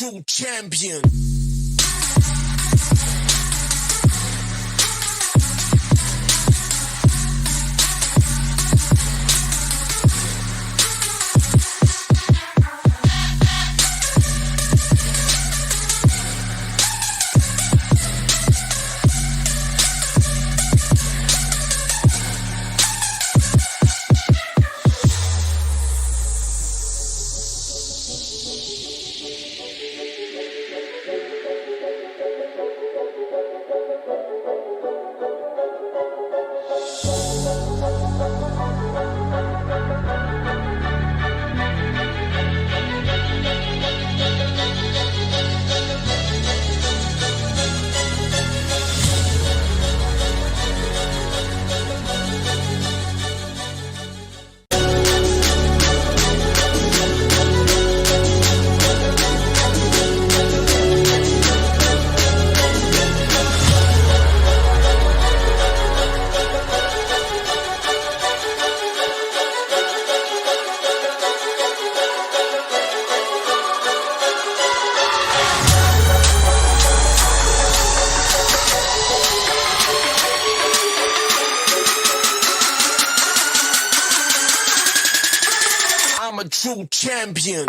true champion. I'm a true champion.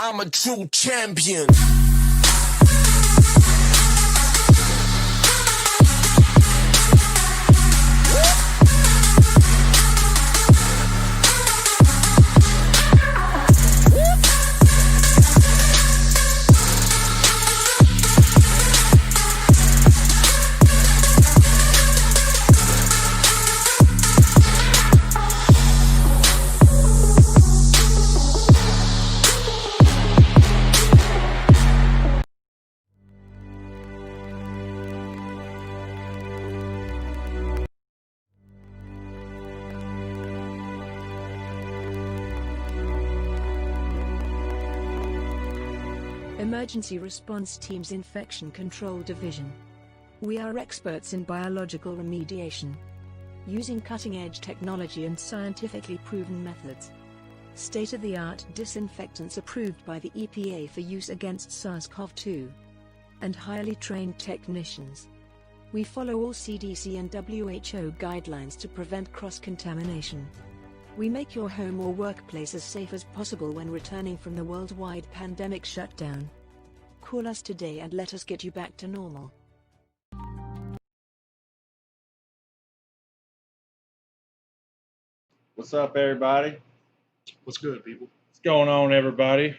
I'm a true champion. Emergency Response Team's Infection Control Division. We are experts in biological remediation, using cutting-edge technology and scientifically proven methods. State-of-the-art disinfectants approved by the EPA for use against SARS-CoV-2. And highly trained technicians. We follow all CDC and WHO guidelines to prevent cross-contamination. We make your home or workplace as safe as possible when returning from the worldwide pandemic shutdown. Call us today and let us get you back to normal. What's up, everybody? What's good, people? What's going on, everybody?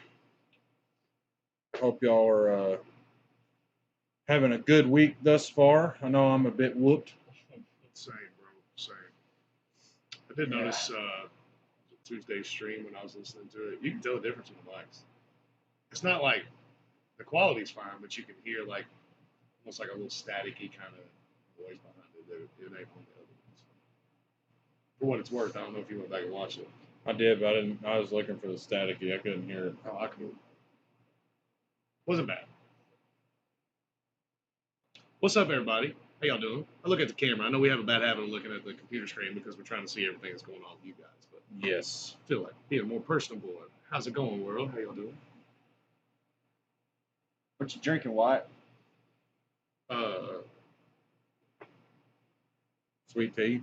Hope y'all are having a good week thus far. I know I'm a bit whooped. Same, bro. Same. I did notice Tuesday's stream when I was listening to it. You can tell the difference in the mics. It's not like the quality's fine, but you can hear like almost like a little staticky kind of voice behind it that it ain't on the other ones. For what it's worth, I don't know if you went back and watched it. I did, but I didn't. I was looking for the staticky. I couldn't hear it. Oh, I could. Wasn't bad. What's up, everybody? How y'all doing? I look at the camera. I know we have a bad habit of looking at the computer screen because we're trying to see everything that's going on with you guys. But Yes. I feel like being more personable. How's it going, world? How y'all doing? What you drinking, Wyatt? Sweet tea.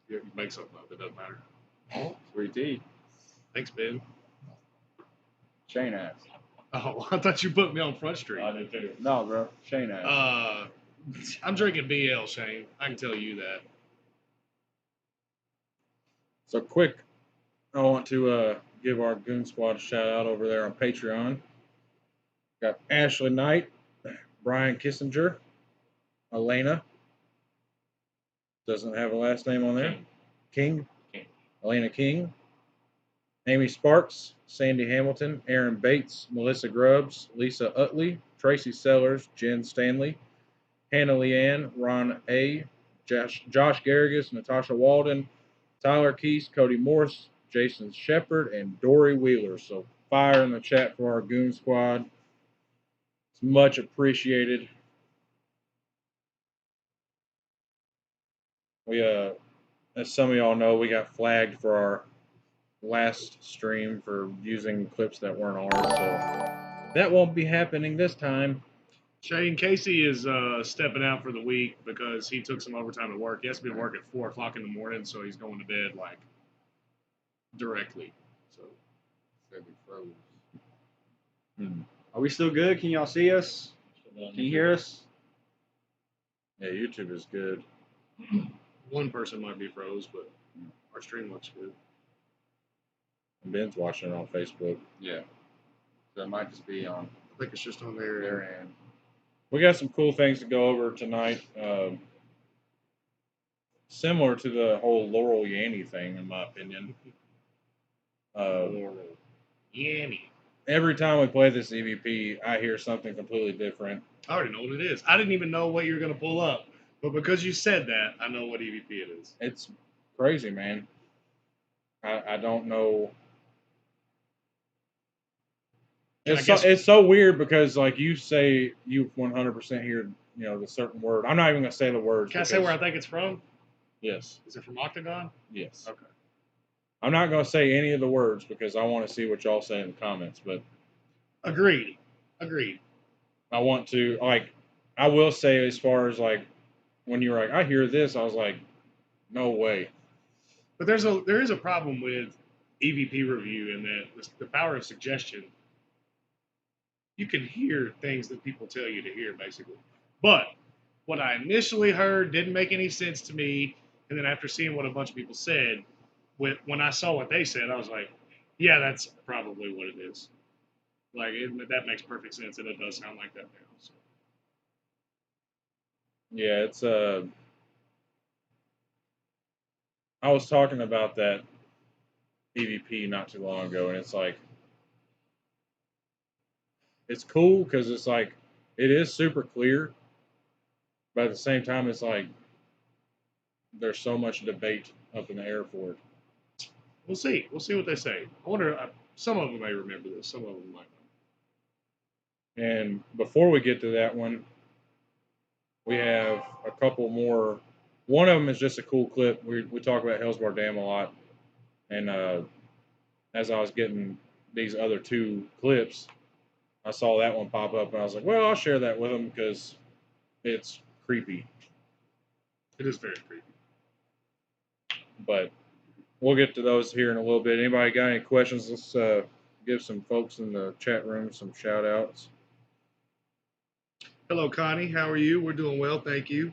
You make something up. It doesn't matter. Sweet tea. Thanks, Ben. Shane ass. Oh, I thought you put me on Front Street. I did too. No, bro. Shane ass. I'm drinking BL, Shane. I can tell you that. So quick, I want to give our Goon Squad a shout out over there on Patreon. Got Ashley Knight, Brian Kissinger, Elena. Doesn't have a last name on there. King. Elena King. Amy Sparks, Sandy Hamilton, Aaron Bates, Melissa Grubbs, Lisa Utley, Tracy Sellers, Jen Stanley, Hannah Leanne, Ron A., Josh Garrigus, Natasha Walden, Tyler Keese, Cody Morse, Jason Shepard, and Dory Wheeler. So fire in the chat for our Goon Squad. It's much appreciated. We, as some of y'all know, we got flagged for our last stream for using clips that weren't ours, so that won't be happening this time. Shane Casey is stepping out for the week because he took some overtime at work. He has to be at work at 4 o'clock in the morning, so he's going to bed like directly. So Said we froze. Are we still good? Can y'all see us? Can you hear us? Yeah, YouTube is good. one person might be froze, but our stream looks good. Ben's watching it on Facebook. Yeah. So it might just be on I think it's just on there. their end. We got some cool things to go over tonight. Similar to the whole Laurel Yanny thing, in my opinion. Yanny. Every time we play this EVP, I hear something completely different. I already know what it is. I didn't even know what you were going to pull up. But because you said that, I know what EVP it is. It's crazy, man. I don't know. It's so weird because, like, you say you 100% hear, the certain word. I'm not even going to say the words. Can I say where I think it's from? Yes. Is it from Octagon? Yes. Okay. I'm not going to say any of the words because I want to see what y'all say in the comments. But Agreed. I want to, I will say as far as, when you were like, I hear this, I was like, no way. But there is a problem with EVP review in that the power of suggestion. You can hear things that people tell you to hear, basically. But what I initially heard didn't make any sense to me, and then after seeing what a bunch of people said, when I saw what they said, I was like, yeah, that's probably what it is. That makes perfect sense, and it does sound like that now. So. Yeah, it's I was talking about that EVP not too long ago, and it's like, it's cool because it's like, it is super clear, but at the same time, it's like, there's so much debate up in the air for it. We'll see. We'll see what they say. I wonder, some of them may remember this, some of them might not. And before we get to that one, we have a couple more. One of them is just a cool clip. We talk about Hellsbar Dam a lot. And as I was getting these other two clips, I saw that one pop up, and I was like, well, I'll share that with them because it's creepy. It is very creepy. But we'll get to those here in a little bit. Anybody got any questions? Let's give some folks in the chat room some shout outs. Hello, Connie. How are you? We're doing well, thank you.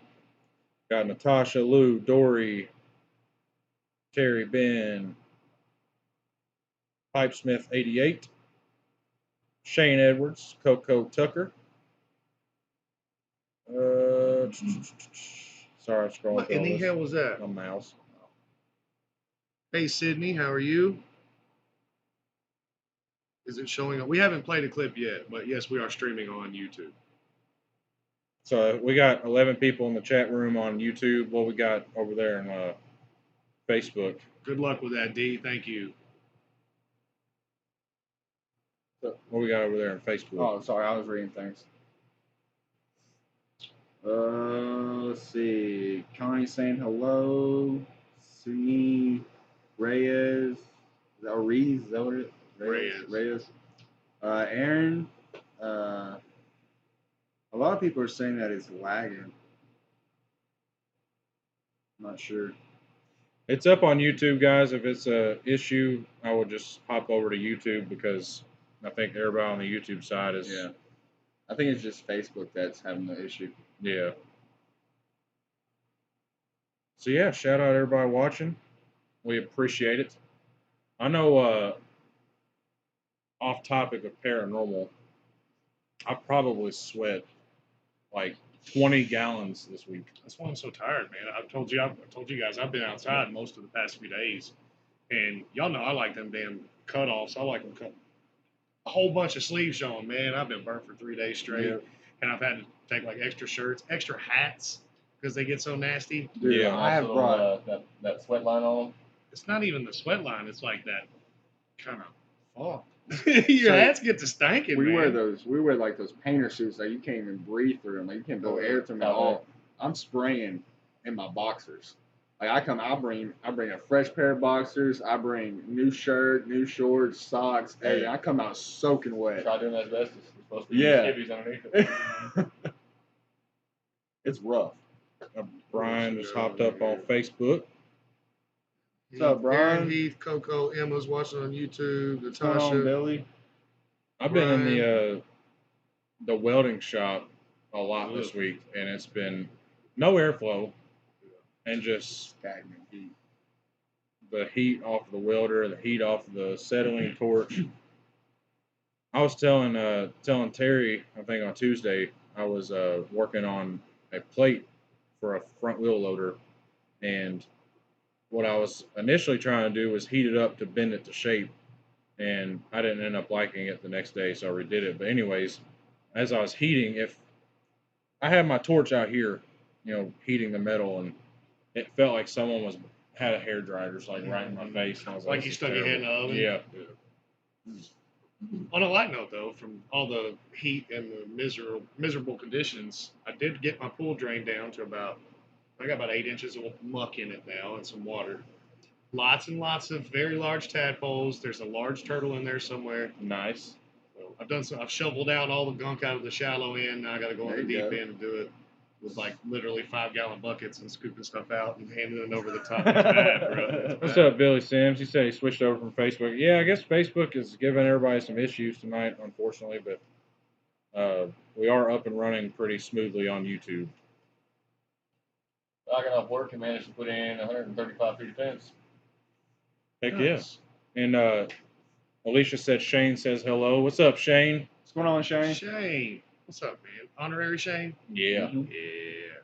Got Natasha, Lou, Dory, Terry, Ben, Pipesmith 88, Shane Edwards, Coco Tucker. Sorry, I'm scrolling. What in the hell was that? My mouse. Hey, Sydney, how are you? Is it showing up? We haven't played a clip yet, but yes, we are streaming on YouTube. So we got 11 people in the chat room on YouTube. What we got over there in Facebook? Good luck with that, D. Thank you. What we got over there in Facebook? Oh, sorry, I was reading things. Let's see. Connie saying hello. C. Reyes. Is that Rees? Is that what it is? Reyes. Aaron. A lot of people are saying that it's lagging. I'm not sure. It's up on YouTube, guys. If it's a issue, I will just hop over to YouTube because I think everybody on the YouTube side is. Yeah. I think it's just Facebook that's having the issue. Yeah. So yeah, shout out everybody watching. We appreciate it. I know. Off topic of paranormal, I probably sweat like 20 gallons this week. That's why I'm so tired, man. I told you guys I've been outside most of the past few days, and y'all know I like them damn cutoffs. I like them cut a whole bunch of sleeves showing, man. I've been burnt for 3 days straight, Yeah. and I've had to take like extra shirts, extra hats because they get so nasty. Dude, Yeah. I have brought. that sweat line on. It's not even the sweat line. It's like that kind of fog. Your So, hats get to stinking, We man. wear those. We wear like those painter suits that you can't even breathe through them. Like you can't blow air through them at all. I'm spraying in my boxers. Like I bring a fresh pair of boxers. I bring new shirt, new shorts, socks. Everything. I come out soaking wet. Try doing asbestos. It's supposed to be Yeah. skivvies underneath it. It's rough. Brian just hopped up on Facebook. What's up, Brian? Aaron, Heath, Coco, Emma's watching on YouTube. What's going on, Natasha. Billy? I've been in the welding shop a lot this week, and it's been no airflow and just Stagnant heat. the heat off the welder, the heat off the acetylene torch. I was telling Terry, I think on Tuesday, I was working on a plate for a front wheel loader, and what I was initially trying to do was heat it up to bend it to shape, and I didn't end up liking it the next day, so I redid it. But anyways, as I was heating, if I had my torch out here, heating the metal, and it felt like someone had a hair dryer just like right in my face. And I was Like this you is stuck your hand in the terrible. oven? Yeah. On a light note, though, from all the heat and the miserable conditions, I did get my pool drained down to I got about 8 inches of muck in it now and some water. Lots and lots of very large tadpoles. There's a large turtle in there somewhere. Nice. So I've shoveled out all the gunk out of the shallow end. Now I got to go in the There you deep go. end and do it with like literally 5-gallon buckets and scooping stuff out and handing it over the top. It's bad, bro. It's What's bad. up, Billy Sims? He said he switched over from Facebook. Yeah, I guess Facebook is giving everybody some issues tonight, unfortunately, but we are up and running pretty smoothly on YouTube. I got off work and managed to put in 135 feet of fence. Heck Nice. yeah. And Alicia said Shane says hello. What's up, Shane? What's going on, Shane? Shane. What's up, man? Honorary Shane? Yeah. Mhm. Yeah.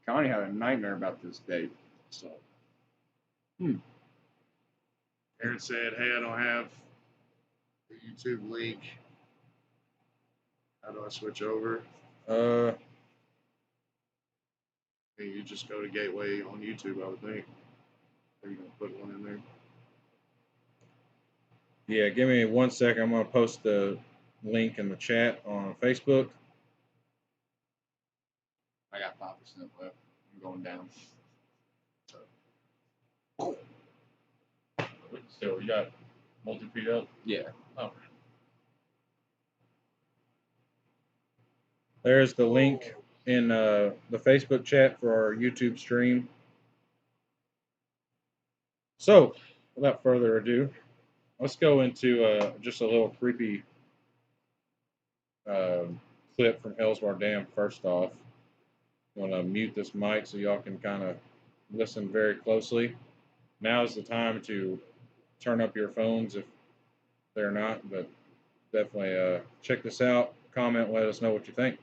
Connie had a nightmare about this date. So. Hmm. Aaron said, hey, I don't have the YouTube link. How do I switch over? And you just go to Gateway on YouTube, I would think. Are you going to put one in there? Yeah, give me 1 second. I'm going to post the link in the chat on Facebook. I got 5% left. I'm going down. So you got multi-feet up? Yeah. Oh. There's the link in the Facebook chat for our YouTube stream. So, without further ado, let's go into just a little creepy clip from Hell's Bar Dam first off. I'm going to mute this mic so y'all can kind of listen very closely. Now is the time to turn up your phones if they're not, but definitely check this out. Comment, let us know what you think.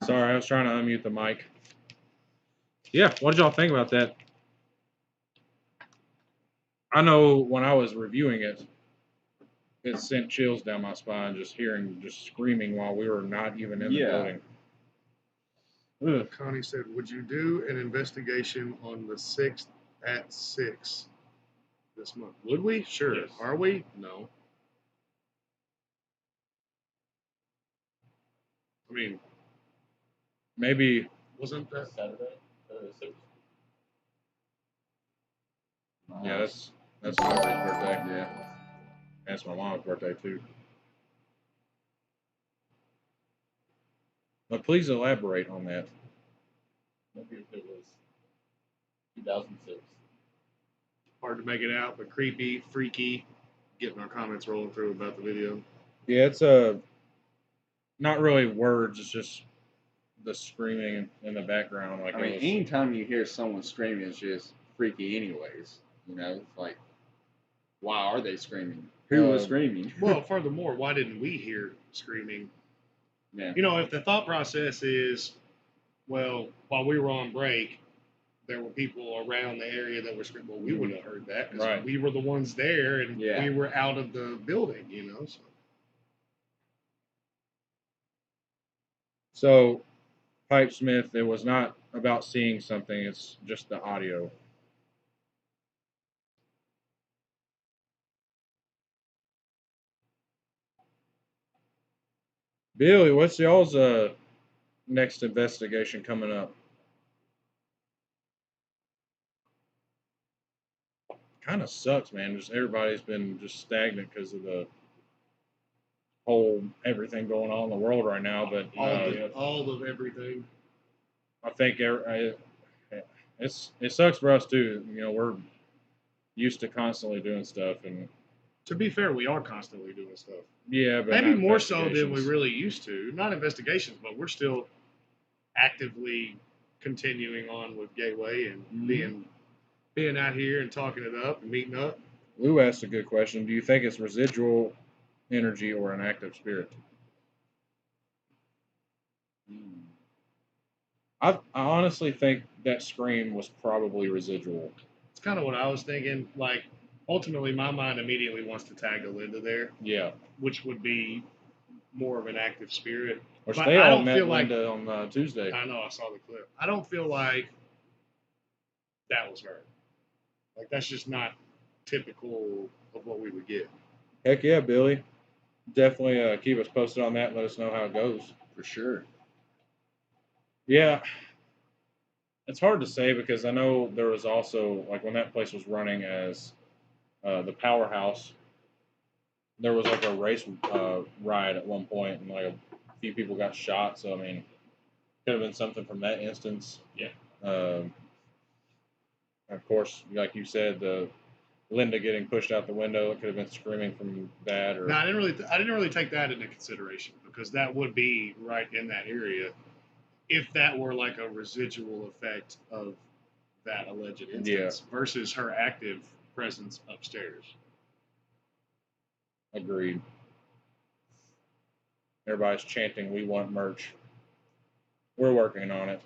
Sorry, I was trying to unmute the mic. Yeah, what did y'all think about that? I know when I was reviewing it, it sent chills down my spine just hearing just screaming while we were not even in the building. Ugh. Connie said, "Would you do an investigation on the 6th at 6 this month?" Would we? Sure. Yes. Are we? No. I mean, Maybe wasn't that? Saturday, 6th. yeah, that's my birthday. Yeah. That's my mom's birthday too. But please elaborate on that. Maybe if it was 2006. Hard to make it out, but creepy, freaky. Getting our comments rolling through about the video. Yeah, it's not really words, it's just the screaming in the background. Like I mean, anytime you hear someone screaming, it's just freaky, anyways. You know, it's like, why are they screaming? Who was screaming? Well, furthermore, why didn't we hear screaming? Yeah. You know, if the thought process is, well, while we were on break, there were people around the area that were screaming. Well, we would have heard that because Right. we were the ones there and Yeah. we were out of the building, you know. So, Pipe Smith, it was not about seeing something, it's just the audio. Billy, what's y'all's next investigation coming up? Kind of sucks, man. Just everybody's been just stagnant because of the whole everything going on in the world right now. But All of everything. I think it sucks for us too. You know, we're used to constantly doing stuff, and To be fair, we are constantly doing stuff. yeah, but Maybe not more so than we investigations. really used to. Not investigations, but we're still actively continuing on with Gateway and being out here and talking it up and meeting up. Lou asked a good question. Do you think it's residual energy or an active spirit? I honestly think that scream was probably residual. It's kind of what I was thinking. Like, ultimately, my mind immediately wants to tag a Linda there, Yeah. which would be more of an active spirit. Which But they I all don't met feel like- Linda on Tuesday. I know, I saw the clip. I don't feel like that was her. Like, that's just not typical of what we would get. Heck yeah, Billy. Definitely keep us posted on that and let us know how it goes. For sure. Yeah. It's hard to say because I know there was also, like, when that place was running as the powerhouse, there was like a race ride at one point, and like a few people got shot. So I mean, could have been something from that instance. Yeah. Of course, like you said, the Linda getting pushed out the window, it could have been screaming from that. Or No, I didn't really take that into consideration because that would be right in that area if that were like a residual effect of that alleged instance versus her active presence upstairs. Agreed. Everybody's chanting, "We want merch." We're working on it.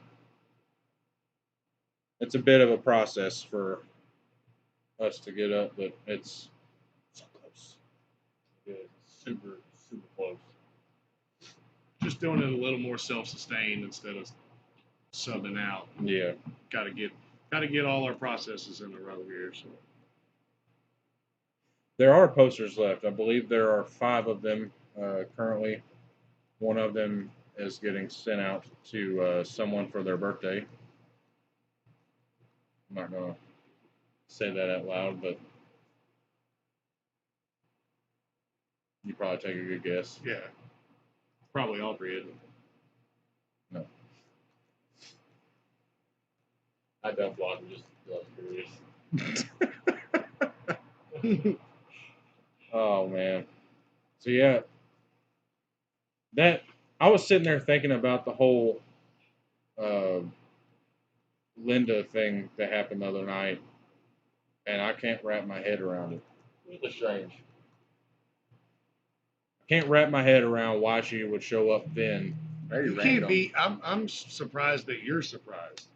It's a bit of a process for us to get up, but it's so close. Yeah, super, super close. Just doing it a little more self-sustained instead of subbing out. Yeah. Got to get all our processes in a row here. So There are posters left. I believe there are 5 of them currently. One of them is getting sent out to someone for their birthday. I'm not going to say that out loud, but you probably take a good guess. yeah, probably Aubrey. Isn't it? No. I don't vlog, I'm just curious. Oh, man. So, yeah. I was sitting there thinking about the whole Linda thing that happened the other night, and I can't wrap my head around it. Really strange. I can't wrap my head around why she would show up then Very You random. can't be. I'm surprised that you're surprised,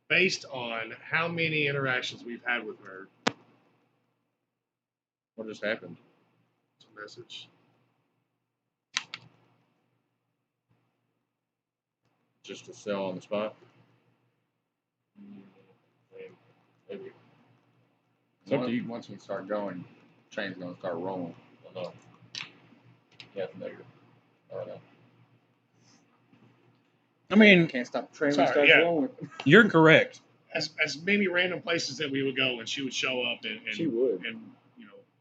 based on how many interactions we've had with her. What just happened? It's a message. Just to sell on the spot? Maybe. It's up to you. Once we start going, train's gonna start rolling. I don't know. Yeah, it's negative. I don't know. I mean, Can't stop the train when it Sorry, starts yeah. rolling. you're correct. As many random places that we would go, and she would show up and She would. and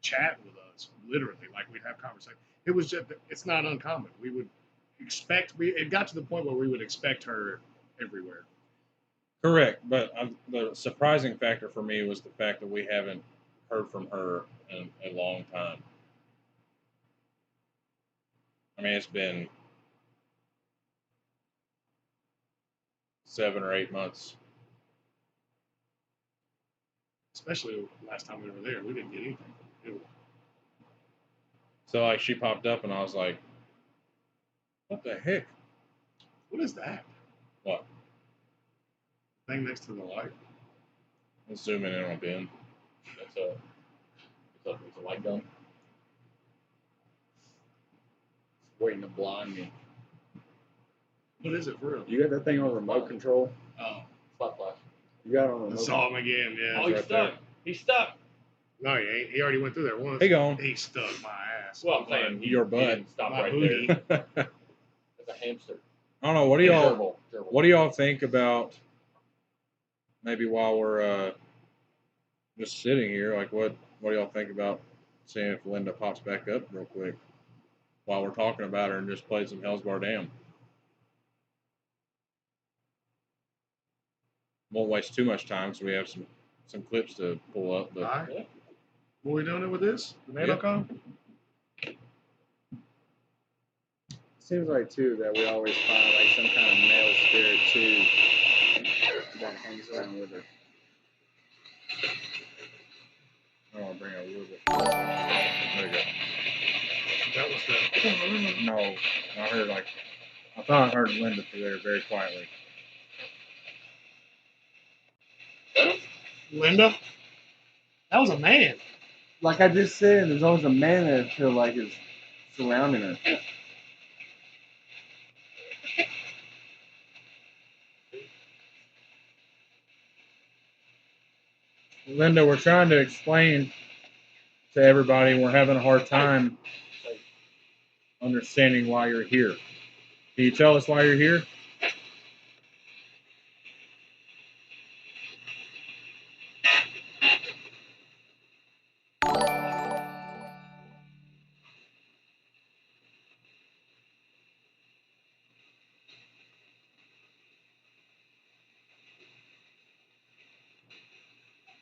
chat with us, literally, like we'd have conversation. It was just, it's not uncommon. We would expect. It got to the point where we would expect her everywhere. Correct, but the surprising factor for me was the fact that we haven't heard from her in a long time. I mean, it's been 7 or 8 months. Especially last time we were there, we didn't get anything. So like she popped up and I was like, what the heck? What is that What? thing next to the light? Let's zoom in on Ben. It's a light gun. Waiting to blind me. What is it for real? You got that thing on remote control? Oh, Spot flash. You got it on I remote saw him again. Yeah. Oh, he's he's right stuck. He's stuck. No, he ain't. He already went through there once. He gone. He stuck my ass. Well, I'm saying Your he butt. didn't stop My right booty. there. I It's a hamster. don't know. What do y'all Gerbil. What do y'all think about maybe while we're just sitting here? Like, what do y'all think about seeing if Linda pops back up real quick while we're talking about her and just play some Hell's Bar Dam? Won't waste too much time because we have some clips to pull up. But All right. What we doing it with this? The NATO Yeah. com? Seems like too that we always find like some kind of male spirit too that hangs around with her. I want to bring it a little bit. There you go. That was the. No, I heard I thought I heard Linda through there very quietly. Linda? That was a man. Like I just said, there's always a man that I feel like is surrounding her. Linda, we're trying to explain to everybody. We're having a hard time understanding why you're here. Can you tell us why you're here?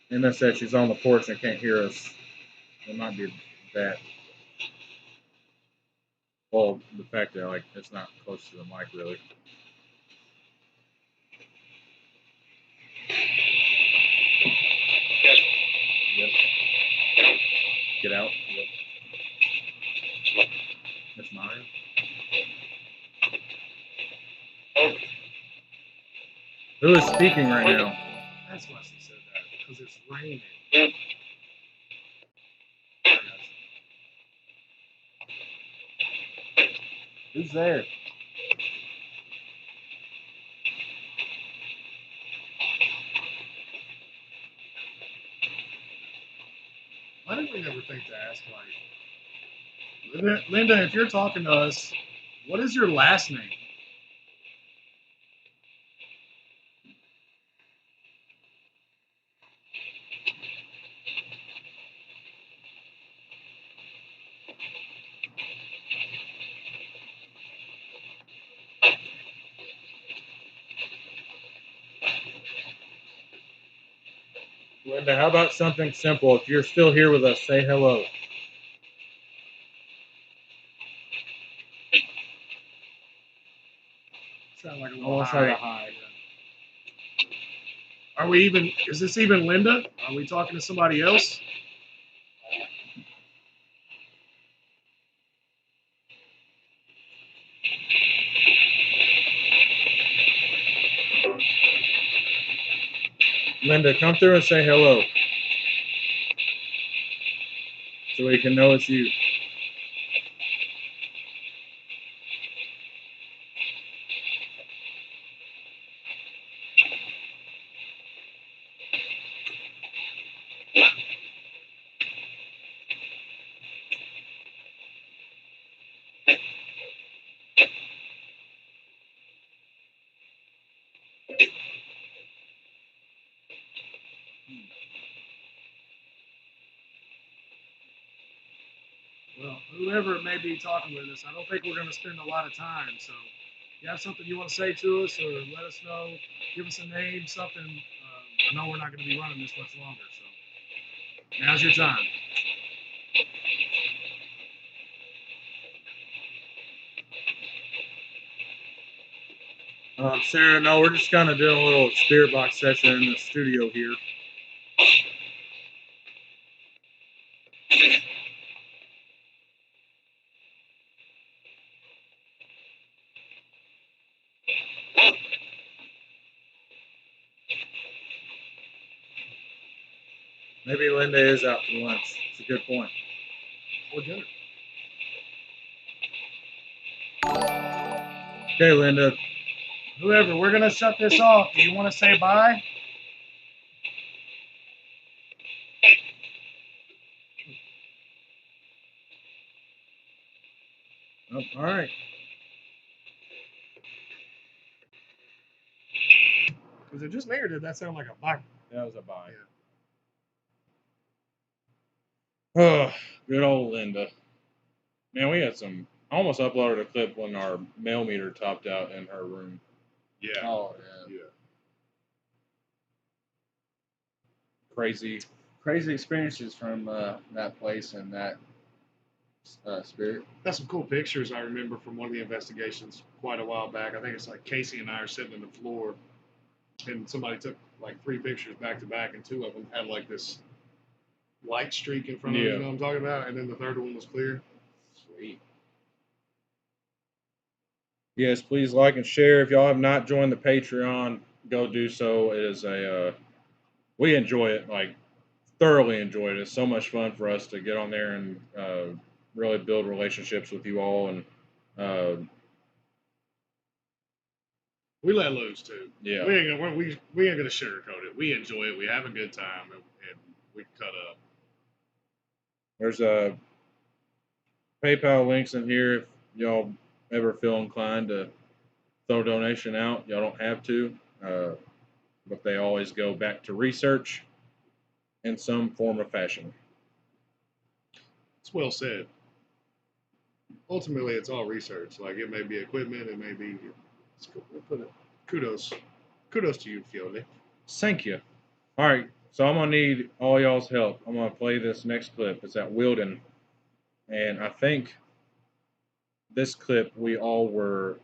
Linda said she's on the porch and can't hear us. It might be that. Well, the fact that it's not close to the mic really. Yes. Get out. That's mine. Who is speaking right now? That's why she said that. Because it's raining. Who's there? Why did we never think to ask, like, Linda, if you're talking to us, what is your last name? Linda, how about something simple? If you're still here with us, say hello. Sound like a Almost hi. like a hi. Are we even? Is this even Linda? Are we talking to somebody else? Linda, come through and say hello. So we can know it's you. Well, whoever may be talking with us, I don't think we're going to spend a lot of time. So, if you have something you want to say to us, or let us know, give us a name, something. I know we're not going to be running this much longer. So, now's your time. Sarah, no, we're just kind of doing a little spirit box session in the studio here. Maybe Linda is out for lunch. It's a good point. Or dinner. Okay, Linda. Whoever, we're going to shut this off. Do you want to say bye? Oh, all right. Was it just me, or did that sound like a bye? That was a bye. Oh, good old Linda. Man, we had some. I almost uploaded a clip when our mail meter topped out in her room. Yeah. Oh yeah. Yeah. Crazy. Crazy experiences from that place and that spirit. Got some cool pictures I remember from one of the investigations quite a while back. I think it's like Casey and I are sitting on the floor, and somebody took like 3 pictures back to back, and 2 of them had like this white streak in front of them, you know what I'm talking about? And then the third one was clear. Sweet. Yes, please like and share. If y'all have not joined the Patreon, go do so. It is we enjoy it, like thoroughly enjoy it. It's so much fun for us to get on there and really build relationships with you all, and We let loose too. yeah. We ain't gonna sugarcoat it. We enjoy it. We have a good time, and we cut up. There's a PayPal links in here if y'all ever feel inclined to throw a donation out. Y'all don't have to, but they always go back to research in some form or fashion. It's well said. Ultimately, it's all research. Like it may be equipment, it may be. We'll put it. Kudos to you, Fiole. Thank you. All right, so I'm gonna need all y'all's help. I'm gonna play this next clip. It's at Wilden, and I think this clip we all were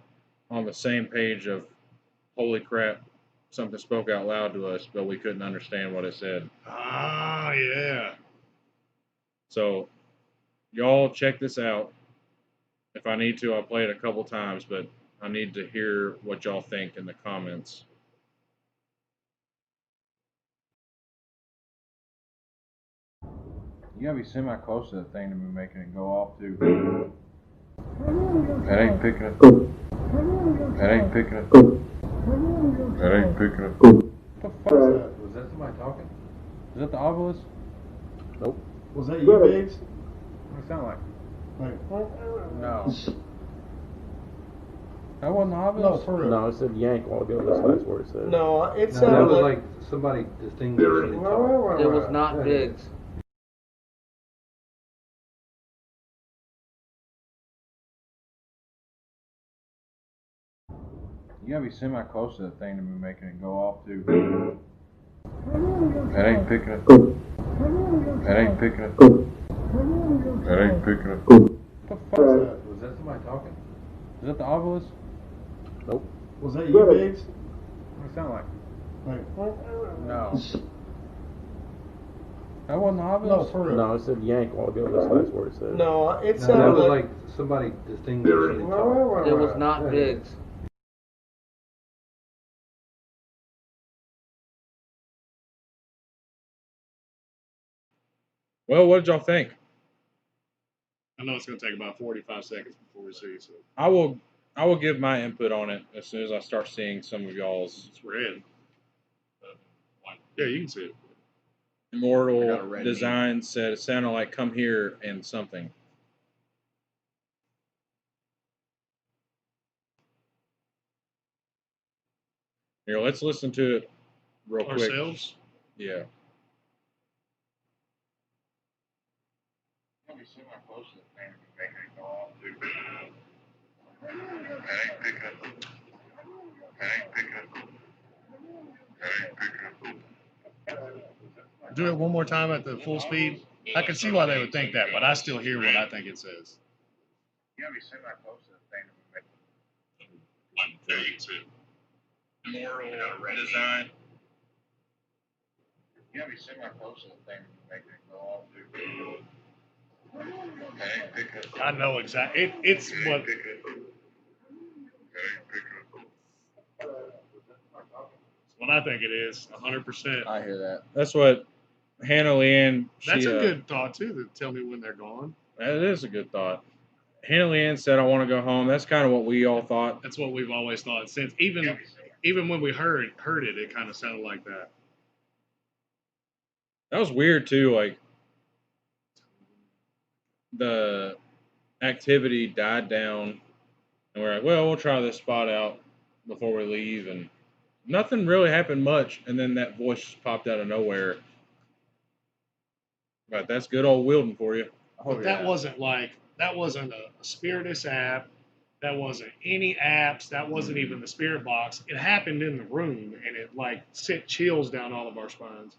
on the same page of, holy crap, something spoke out loud to us, but we couldn't understand what it said. Ah, yeah. So y'all check this out. If I need to, I'll play it a couple times, but I need to hear what y'all think in the comments. You gotta be semi-close to the thing to be making it go off too. That ain't picking up. That ain't picking up. That ain't picking up. What the fuck is that? Was that somebody talking? Is that the obelisk? Nope. Was that you, Biggs? What does it sound like? No. That wasn't the obelisk? For real. No, it said yank a while ago. That's the last word it said. No, it That sounded was like like somebody distinguishing. it was not Biggs. You gotta be semi-close to the thing to be making it go off too. That ain't picking up. That ain't picking up. That ain't picking up. What the fuck is that? Was that somebody talking? Is that the obelisk? Nope. Was that you, Biggs? What does it sound like? No. That wasn't the obelisk? For real. No, it said yank a while ago. That's the last word it said. No, it That sounded was like like somebody distinguishing. it was not Biggs. Well, what did y'all think? I know it's going to take about 45 seconds before we see. So I will give my input on it as soon as I start seeing some of y'all's it's red. Yeah, you can see it. I got a Immortal red design said it sounded like "Come Here" and something. Here, let's listen to it real quick. Ourselves. Yeah. Do it one more time at the full speed. I can see why they would think that, but I still hear what I think it says. Yeah, we semi-close to the thing that There you can see it. Immortal design. we Yeah, we semi-close to the thing that make it go off to. Okay, pick up. I know exactly. It's what. What I think it is, 100%. I hear that. That's what Hannah Leanne. That's she, a good thought too. To tell me when they're gone. That is a good thought. Hannah Leanne said, "I want to go home." That's kind of what we all thought. That's what we've always thought since even when we heard it, it kind of sounded like that. That was weird too. Like the activity died down, and we're like, "Well, we'll try this spot out before we leave," and nothing really happened much. And then that voice just popped out of nowhere. But that's good old Wilden for you. But that wasn't a Spiritus app. That wasn't any apps. That wasn't even the Spirit Box. It happened in the room, and it like sent chills down all of our spines.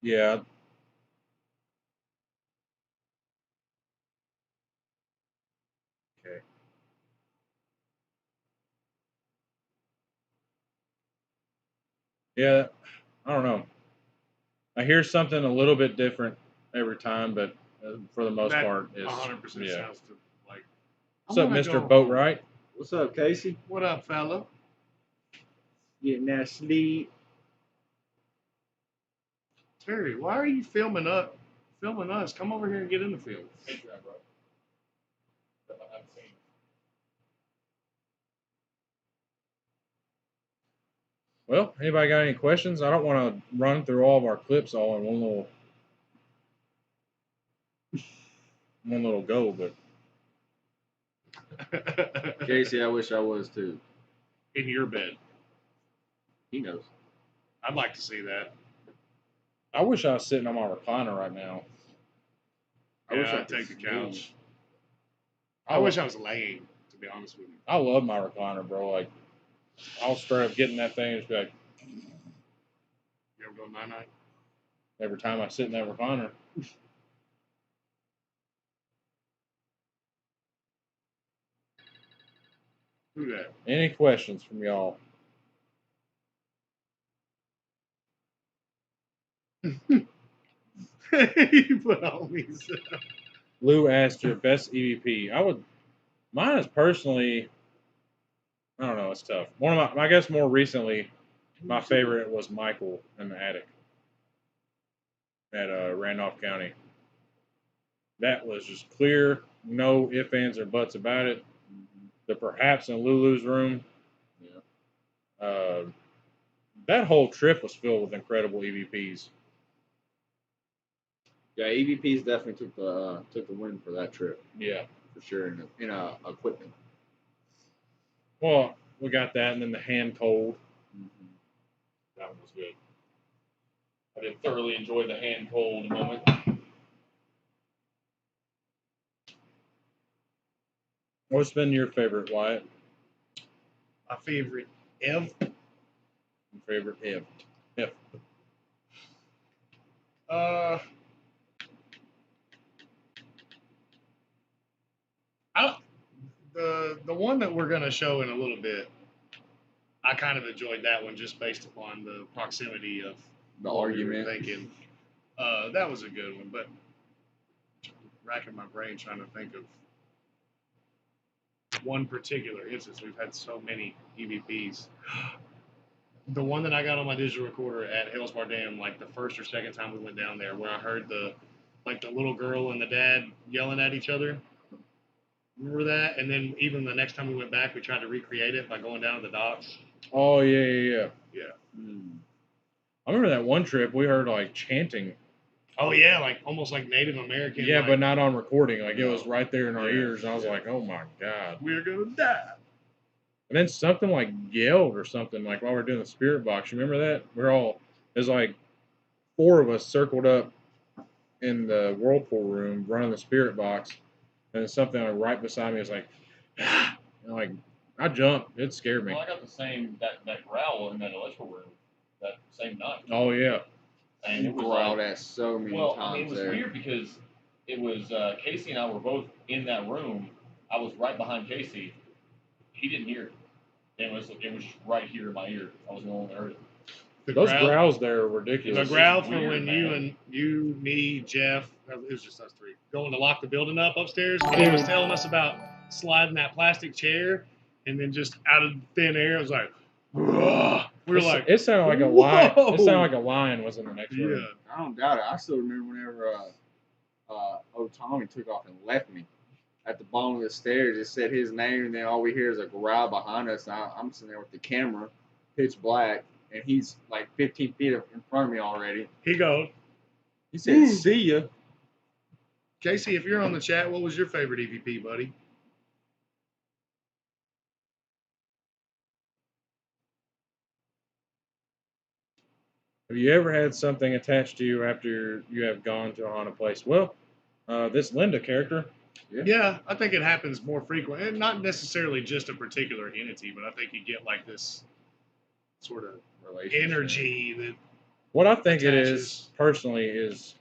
Yeah. Okay. Yeah, I don't know. I hear something a little bit different every time, but for the most That part, it's 100% yeah. sounds to like. What's up, wanna Mr. go home. Boatwright? What's up, Casey? What up, fella? Getting that sleep. Terry, why are you filming us? Come over here and get in the field. Well, anybody got any questions? I don't want to run through all of our clips all in one little go, but Casey, I wish I was too. In your bed. He knows. I'd like to see that. I wish I was sitting on my recliner right now. I wish Yeah, I I'd could take the sleep. couch. I wish I was laying, to be honest with you. I love my recliner, bro. Like, I'll straight up get in that thing and just be like, You ever go night-night? every time I sit in that recliner. Who that? Any questions from y'all? You put on me. Lou asked your best EVP. Mine is personally, I don't know, it's tough. One of I guess more recently, my favorite was Michael in the attic at Randolph County. That was just clear, no ifs, ands, or buts about it. The perhaps in Lulu's room. Yeah. That whole trip was filled with incredible EVPs. Yeah, EVPs definitely took the win for that trip Yeah. for sure in equipment. Well, we got that, and then the hand cold. That one was good. I did thoroughly enjoy the hand cold moment. What's been your favorite, Wyatt? My favorite ever. Your favorite if. The one that we're gonna show in a little bit, I kind of enjoyed that one just based upon the proximity of The what we were argument. thinking. That was a good one, but racking my brain trying to think of one particular instance. We've had so many EVPs. The one that I got on my digital recorder at Hell's Bar Dam, like the first or second time we went down there, where I heard the little girl and the dad yelling at each other. Remember that? And then even the next time we went back, we tried to recreate it by going down to the docks. Oh yeah. Yeah. I remember that one trip we heard like chanting. Oh yeah, like almost like Native American. Yeah, like, but not on recording. Like it was right there in our Yeah. ears, and I was like, "Oh my god!" we're gonna die. And then something like yelled or something like while we were doing the spirit box. You remember that? There's like 4 of us circled up in the whirlpool room running the spirit box, and then something like right beside me was like, and like I jumped. It scared me. Well, I got the same that growl in that electrical room that same night. Oh yeah. And it was growled like, at so many well, times I mean, it was there. weird because it was Casey and I were both in that room. I was right behind Casey. He didn't hear it. It was right here in my ear. I was the only one that heard it. Those growls there are ridiculous. The growl for weird, when man. you, me, Jeff, it was just us 3, going to lock the building up upstairs. And he was telling us about sliding that plastic chair, and then just out of thin air, it was like, "Ugh." We were like, it sounded like a lion. "Whoa." It sounded like a lion was in the next yeah. room. I don't doubt it. I still remember whenever old Tommy took off and left me at the bottom of the stairs. It said his name, and then all we hear is a growl behind us. And I'm sitting there with the camera, pitch black, and he's like 15 feet in front of me already. He goes, He said, "See ya." Casey, if you're on the chat, what was your favorite EVP, buddy? Have you ever had something attached to you after you have gone to a haunted place? Well, this Linda character. Yeah, I think it happens more frequent, and not necessarily just a particular entity, but I think you get like this sort of energy that. What I think it attaches. is personally is,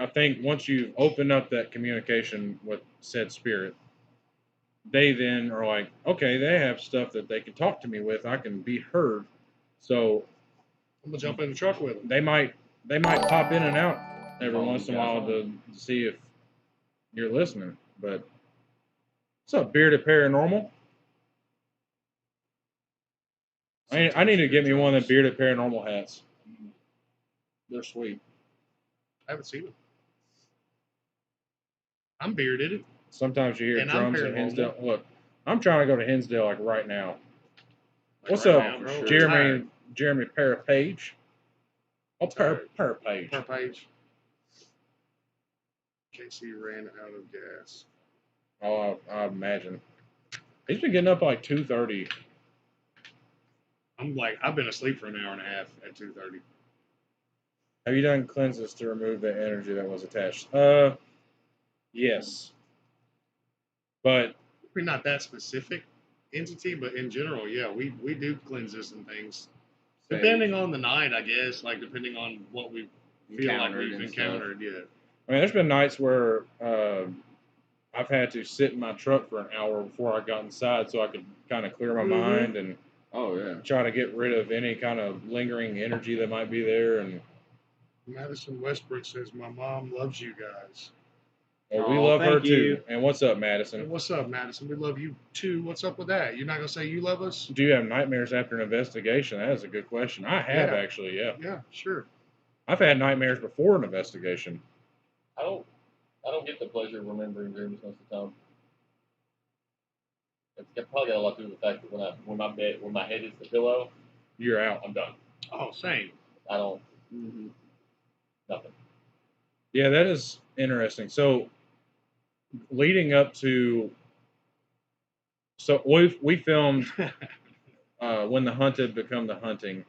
I think once you've opened up that communication with said spirit, they then are like, okay, they have stuff that they can talk to me with. I can be heard. So I'm gonna jump in the truck with them. they might pop in and out every once in a while to see if you're listening. But what's up, Bearded Paranormal? I need to get me one of the Bearded Paranormal hats. They're sweet. I haven't seen them. I'm bearded. Sometimes you hear And I'm drums at paranormal. Hinsdale. Look, I'm trying to go to Hinsdale like right now. What's right up, now, bro? Jeremy Parapage? Oh, Tired. Parapage. Per page. Casey ran out of gas. Oh, I imagine. He's been getting up like 2:30. I've been asleep for an hour and a half at 2:30. Have you done cleanses to remove the energy that was attached? Yes. But We're not that specific entity, but in general, yeah, we do cleanses and things. Depending on the night, I guess, like depending on what we feel like we've encountered, yeah. I mean, there's been nights where I've had to sit in my truck for an hour before I got inside so I could kind of clear my mind and try to get rid of any kind of lingering energy that might be there. And Madison Westbrook says, "My mom loves you guys." well, we love her too. And what's up, Madison? What's up, Madison? We love you too. What's up with that? You're not gonna say you love us? Do you have nightmares after an investigation? That is a good question. I have actually, yeah. Yeah, sure. I've had nightmares before an investigation. I don't get the pleasure of remembering dreams most of the time. It's probably got a lot to do with the fact that when my head hits the pillow, you're out. I'm done. Oh, same. I don't. Nothing. Yeah, that is interesting. So, leading up to, we filmed When the Hunted Become the Hunting,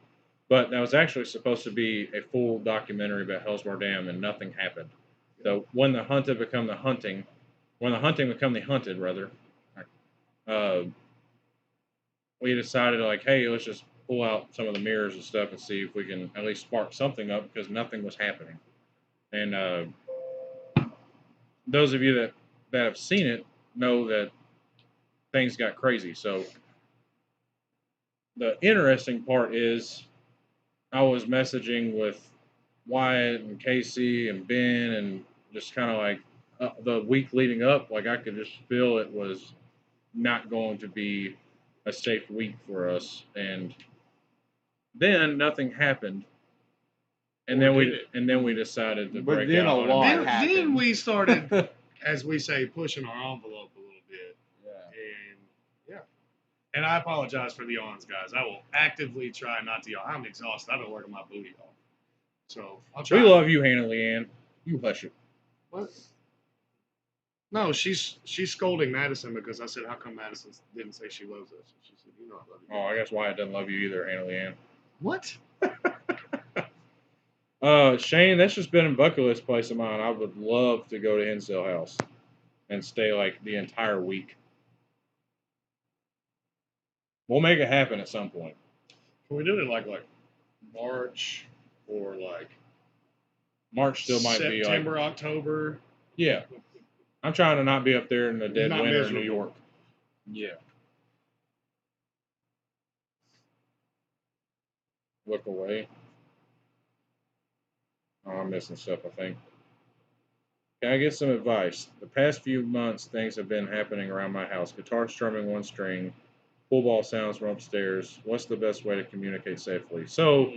but that was actually supposed to be a full documentary about Hell's Bar Dam, and nothing happened. So, When the Hunted Become the Hunting, When the Hunting Become the Hunted, rather, we decided like, hey, let's just pull out some of the mirrors and stuff and see if we can at least spark something up because nothing was happening. And those of you that have seen it know that things got crazy. So the interesting part is I was messaging with Wyatt and Casey and Ben and just kind of like the week leading up, like I could just feel it was not going to be a safe week for us. And then nothing happened. And Or then did we it? and then we decided to But break then out a on lot America. happened. Then we started, as we say, pushing our envelope a little bit. Yeah. And yeah. And I apologize for the yawns, guys. I will actively try not to yawn. I'm exhausted. I've been working my booty off. So I'll try. We love you, Hannah Leanne. You hush it. What? No, she's scolding Madison because I said, how come Madison didn't say she loves us? She said, you know I love you. Oh, I guess Wyatt doesn't love you either, Hannah Leanne. What? Shane, that's just been a bucket list place of mine. I would love to go to Hinsdale House and stay like the entire week. We'll make it happen at some point. Can we do it like March or like March still might be like, September, October? yeah. I'm trying to not be up there in the dead Not winter miserable. in New York. Yeah. Look away. Oh, I'm missing stuff, I think. Can I get some advice? The past few months, things have been happening around my house. Guitar strumming one string, pool ball sounds from upstairs. What's the best way to communicate safely? So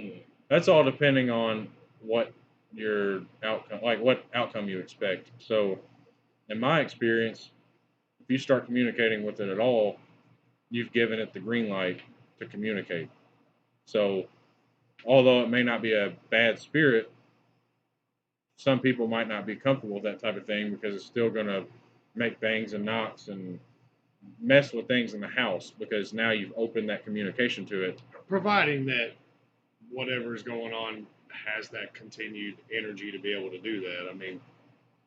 that's all depending on what your outcome, like what outcome you expect. So in my experience, if you start communicating with it at all, you've given it the green light to communicate. So although it may not be a bad spirit, some people might not be comfortable with that type of thing because it's still going to make bangs and knocks and mess with things in the house because now you've opened that communication to it. Providing that whatever is going on has that continued energy to be able to do that. I mean,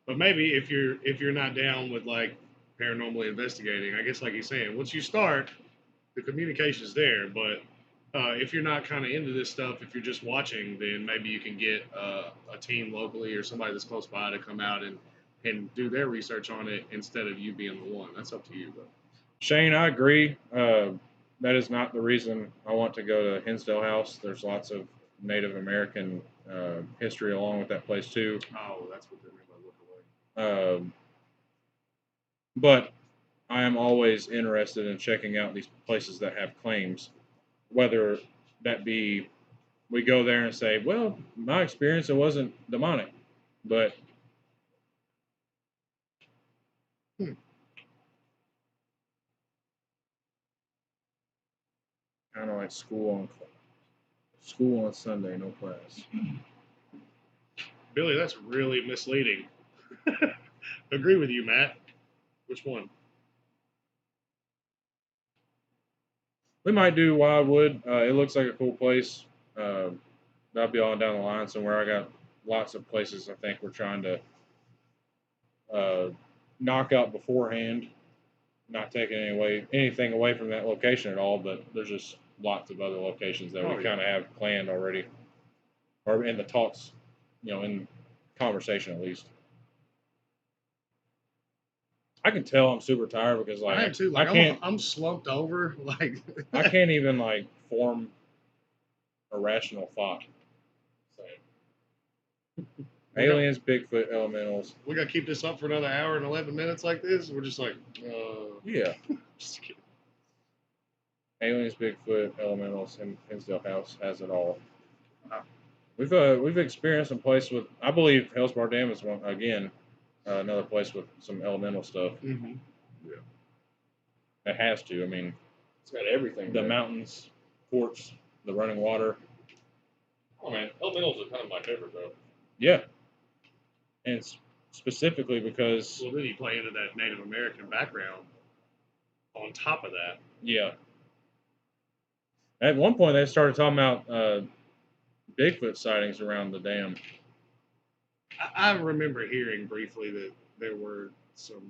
but maybe if you're not down with like paranormally investigating, I guess like he's saying, once you start, the communication's there. But if you're not kind of into this stuff, if you're just watching, then maybe you can get a team locally or somebody that's close by to come out and do their research on it instead of you being the one. That's up to you, though. Shane, I agree. That is not the reason I want to go to Hinsdale House. There's lots of Native American history along with that place too. Oh, that's what they mean by look away. But I am always interested in checking out these places that have claims, whether that be we go there and say, well, my experience, it wasn't demonic, but kind of like school on Sunday, no class. Billy, that's really misleading. Agree with you, Matt. Which one? We might do Wildwood. It looks like a cool place. That'll be on down the line somewhere. I got lots of places I think we're trying to knock out beforehand. Not taking anything away from that location at all, but there's just lots of other locations that we kind of have planned already, or in the talks, in conversation at least. I can tell I'm super tired because I am too. Like I can't. I'm slumped over. Like I can't even like form a rational thought. Aliens, Bigfoot, elementals. We got to keep this up for another hour and 11 minutes like this. We're just like, Yeah. just kidding. Aliens, Bigfoot, elementals, and Hinsdale House has it all. We've experienced some place with, I believe Hell's Bar Dam is one again, another place with some elemental stuff. Mm-hmm. Yeah. It has to. I mean, It's got everything. the there. mountains, quartz, the running water. Oh man, elementals are kind of my favorite though. Yeah. And it's specifically because Well, then you play into that Native American background on top of that. yeah. At one point, they started talking about Bigfoot sightings around the dam. I remember hearing briefly that there were some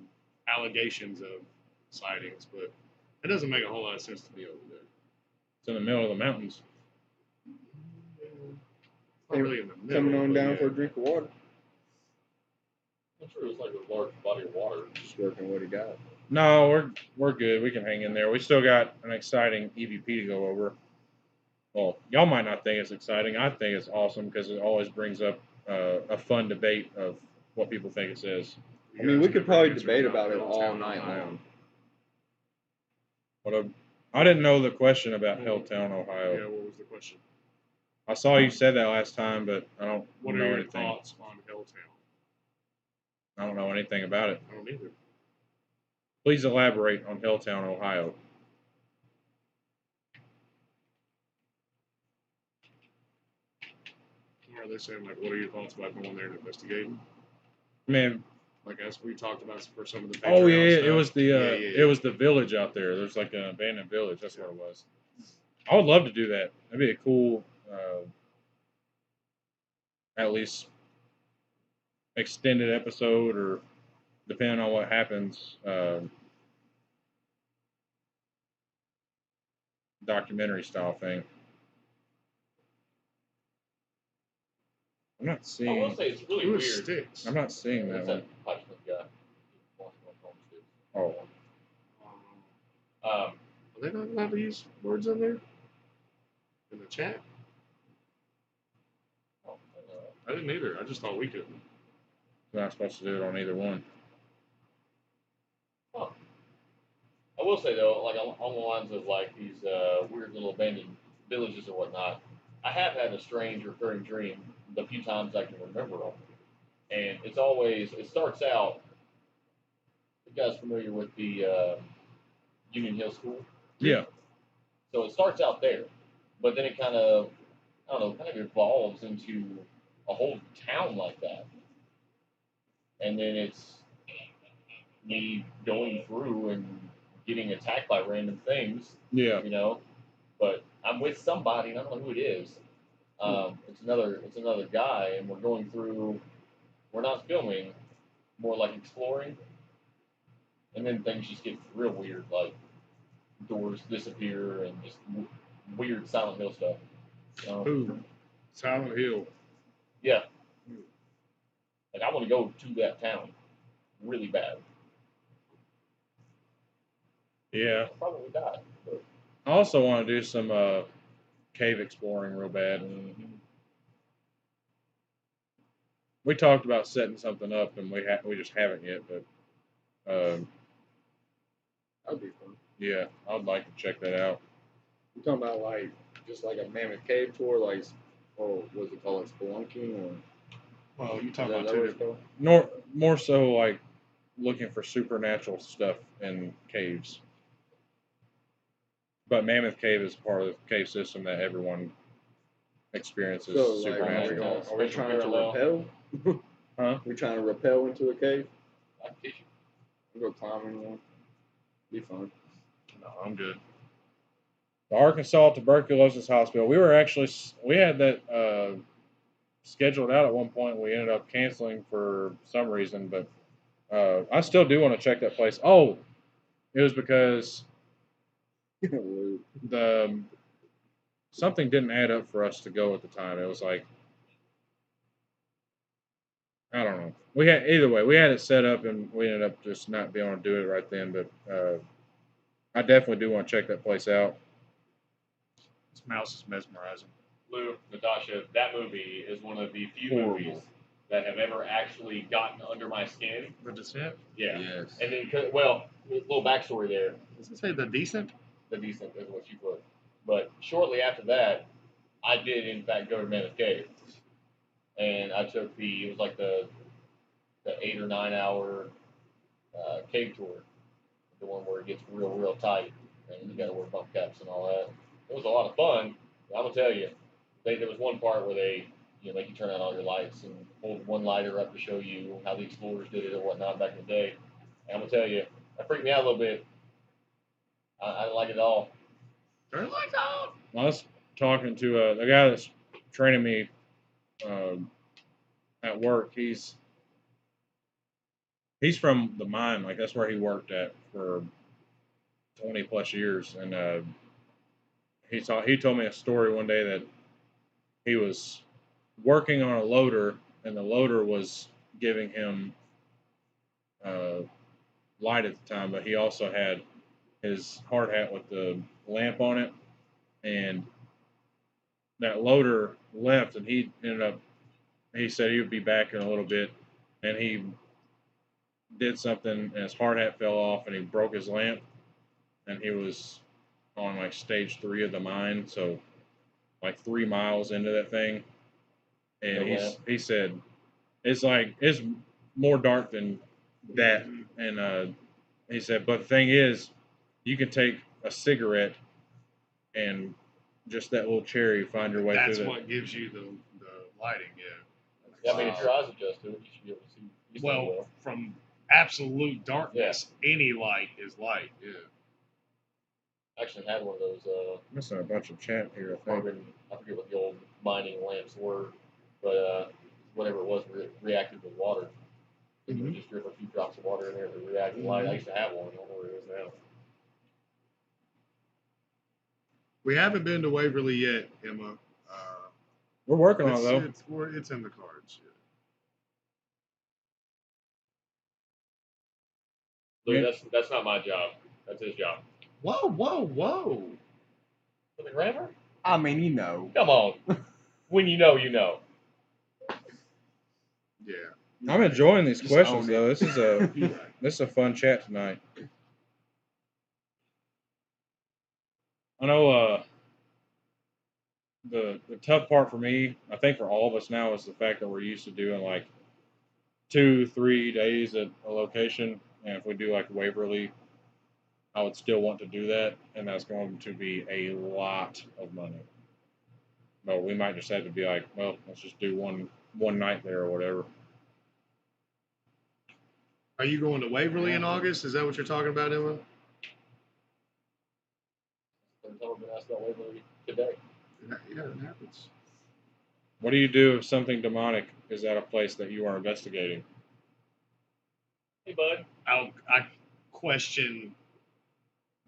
allegations of sightings, but it doesn't make a whole lot of sense to me over there. It's in the middle of the mountains. It's not really in the middle. Coming on but down yeah. for a drink of water. I'm sure it's like a large body of water. Just working what he got. No, we're good. We can hang in there. We still got an exciting EVP to go over. Well, y'all might not think it's exciting. I think it's awesome because it always brings up a fun debate of what people think it says. I mean, we could probably debate about it all night long. I didn't know the question about Helltown, Yeah, Ohio. what was the question? I saw you said that last time, but I don't What know are your anything. thoughts on Helltown? I don't know anything about it. I don't either. Please elaborate on Helltown, Ohio. Or are they saying like, what are your thoughts about going there and investigating? Man, Like as we talked about for some of the. oh yeah, Patreon it stuff. was the Yeah. it was the village out there. There's like an abandoned village. That's what it was. I would love to do that. That'd be a cool, at least extended episode, or depending on what happens, documentary style thing. I'm not I will seeing. say it's really Who is weird. Sticks? I'm not seeing that It's one. that Pipesman guy. Oh, Um, Are they not allowed to use words in there? In the chat? I didn't either. I just thought we could. we're not supposed to do it on either one. I will say though, like on the lines of like these weird little abandoned villages or whatnot, I have had a strange recurring dream the few times I can remember them, and it's always it starts out. You guys familiar with the Union Hill School? Yeah. So it starts out there, but then it kind of I don't know, kind of evolves into a whole town like that, and then it's me going through and getting attacked by random things, Yeah. you know. But I'm with somebody, and I don't know who it is. It's another guy, and we're going through. We're not filming, more like exploring, and then things just get real weird, like doors disappear and just weird Silent Hill stuff. Who? Silent Hill. Yeah, like I want to go to that town really bad. Yeah. I'll probably die. But, I also want to do some cave exploring real bad. We talked about setting something up, and we just haven't yet. But That'd be fun. yeah, I'd like to check that out. You talking about like just like a mammoth cave tour, like, or what's it called, spelunking, or Well, you is talking that about what two it's different. called? More so like looking for supernatural stuff in caves. But Mammoth Cave is part of the cave system that everyone experiences So like, supernatural. are we trying to Parallel. repel? Huh? We trying to repel into a cave? I can teach you. We'll go climbing one. Be fun. No, I'm good. The Arkansas Tuberculosis Hospital. We had that scheduled out at one point. We ended up canceling for some reason, but I still do want to check that place. Oh, it was because the something didn't add up for us to go at the time. It was like, I don't know. We had it set up, and we ended up just not being able to do it right then. But I definitely do want to check that place out. This mouse is mesmerizing. Lou, Natasha, that movie is one of the few Horrible. movies that have ever actually gotten under my skin. The Descent? Yeah. Yes. And then, well, a little backstory there. Does it say The Decent? The decent is what you put. But shortly after that, I did in fact go to Mammoth Cave, and I took it was like the 8 or 9 hour cave tour, the one where it gets real tight, and you got to wear bump caps and all that. It was a lot of fun. I'm gonna tell you, there was one part where they make you turn on all your lights and hold one lighter up to show you how the explorers did it or whatnot back in the day. And I'm gonna tell you, that freaked me out a little bit. I didn't like it at all. Turn the lights on! I was talking to the guy that's training me at work. He's from the mine. Like that's where he worked at for 20 plus years, and he told me a story one day that he was working on a loader, and the loader was giving him light at the time, but he also had his hard hat with the lamp on it, and that loader left, and he said he would be back in a little bit, and he did something, and his hard hat fell off, and he broke his lamp, and he was on like stage 3 of the mine, so like 3 miles into that thing, and he said it's more dark than that, and he said, but the thing is, you can take a cigarette and just that little cherry find your way That's through what gives you the lighting, yeah. Yeah, I mean, if your eyes adjust to it, you should be able to see. Well, from absolute darkness, any light is light, yeah. I actually had one of those. Missing a bunch of chat here, I think. Carbon, I forget what the old mining lamps were, but whatever it was reacted with water. You would just drip a few drops of water in there to react with light. I used to have one. I don't know where it is now. We haven't been to Waverly yet, Emma. We're working on it, though. It's in the cards. Look, that's not my job. That's his job. Whoa, whoa, whoa. For the grammar? I mean, you know. Come on. When you know, you know. Yeah. I'm enjoying these Just questions, own it. though. This is a fun chat tonight. I know the tough part for me, I think for all of us now, is the fact that we're used to doing like 2-3 days at a location, and if we do like Waverly, I would still want to do that, and that's going to be a lot of money. But we might just have to be like, well, let's just do one night there or whatever. Are you going to Waverly in August? Is that what you're talking about, Emma? Someone been asked about Waverly today. Yeah, it happens. What do you do if something demonic is at a place that you are investigating? Hey, bud. I question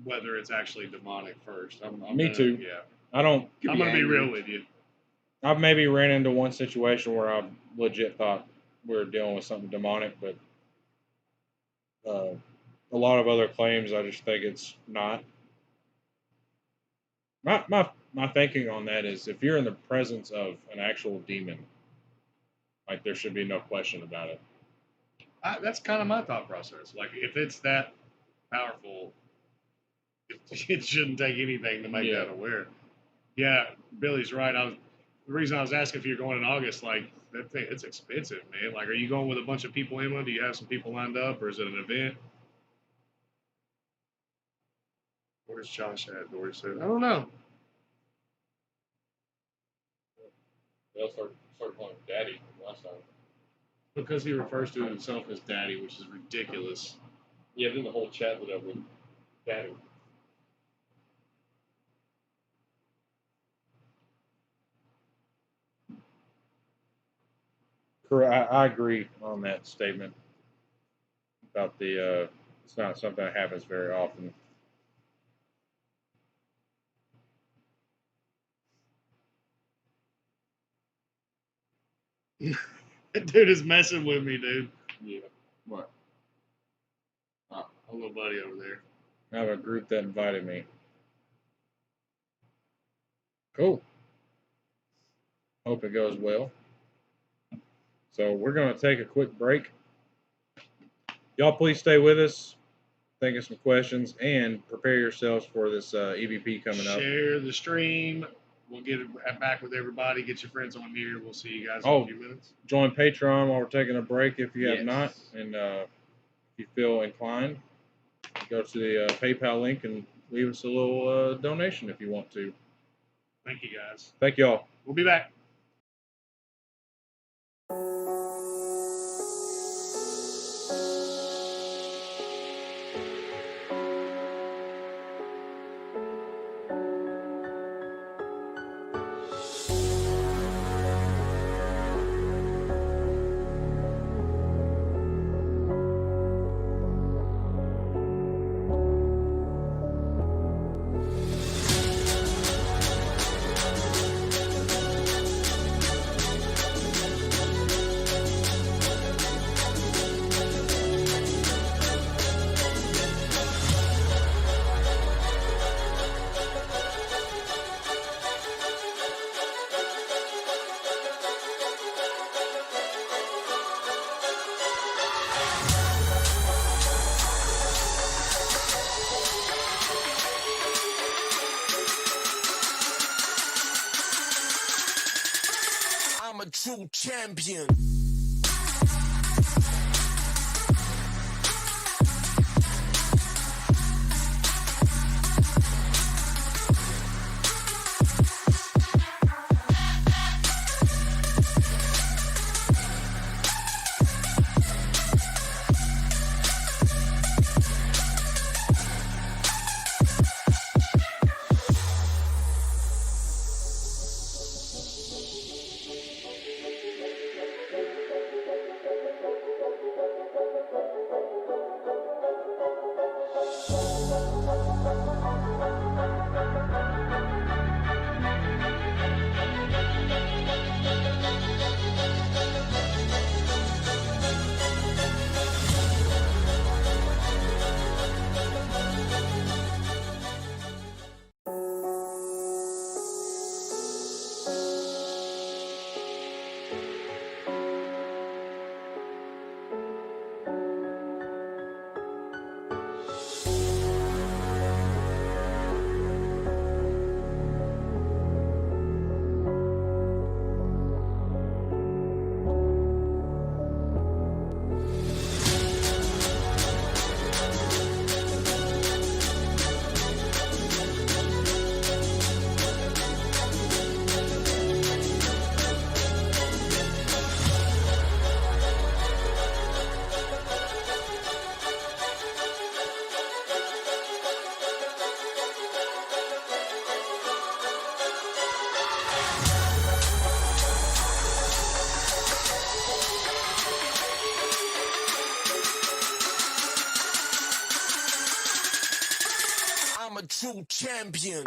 whether it's actually demonic first. Me too. Yeah. I don't. I'm going to be real with you. I've maybe ran into one situation where I legit thought we were dealing with something demonic, but a lot of other claims, I just think it's not. My thinking on that is, if you're in the presence of an actual demon, like, there should be no question about it. That's kind of my thought process. Like, if it's that powerful, it shouldn't take anything to make that aware. Yeah, Billy's right. The reason I was asking if you're going in August, like, that thing, it's expensive, man. Like, are you going with a bunch of people, Emma? Do you have some people lined up, or is it an event? Where's Josh at? Dory said, I don't know. They'll start calling him Daddy last time. Because he refers to himself as Daddy, which is ridiculous. Yeah, then the whole chat lit up with Daddy. I agree on that statement about the. It's not something that happens very often. That dude is messing with me, dude. Yeah. What? A little buddy over there. I have a group that invited me. Cool. Hope it goes well. So we're going to take a quick break. Y'all please stay with us. Think of some questions and prepare yourselves for this EVP coming up. Share the stream. We'll get it back with everybody. Get your friends on here. We'll see you guys in a few minutes. Join Patreon while we're taking a break if you have not. And if you feel inclined, go to the PayPal link and leave us a little donation if you want to. Thank you, guys. Thank y'all. We'll be back. true champion. I'm a true champion.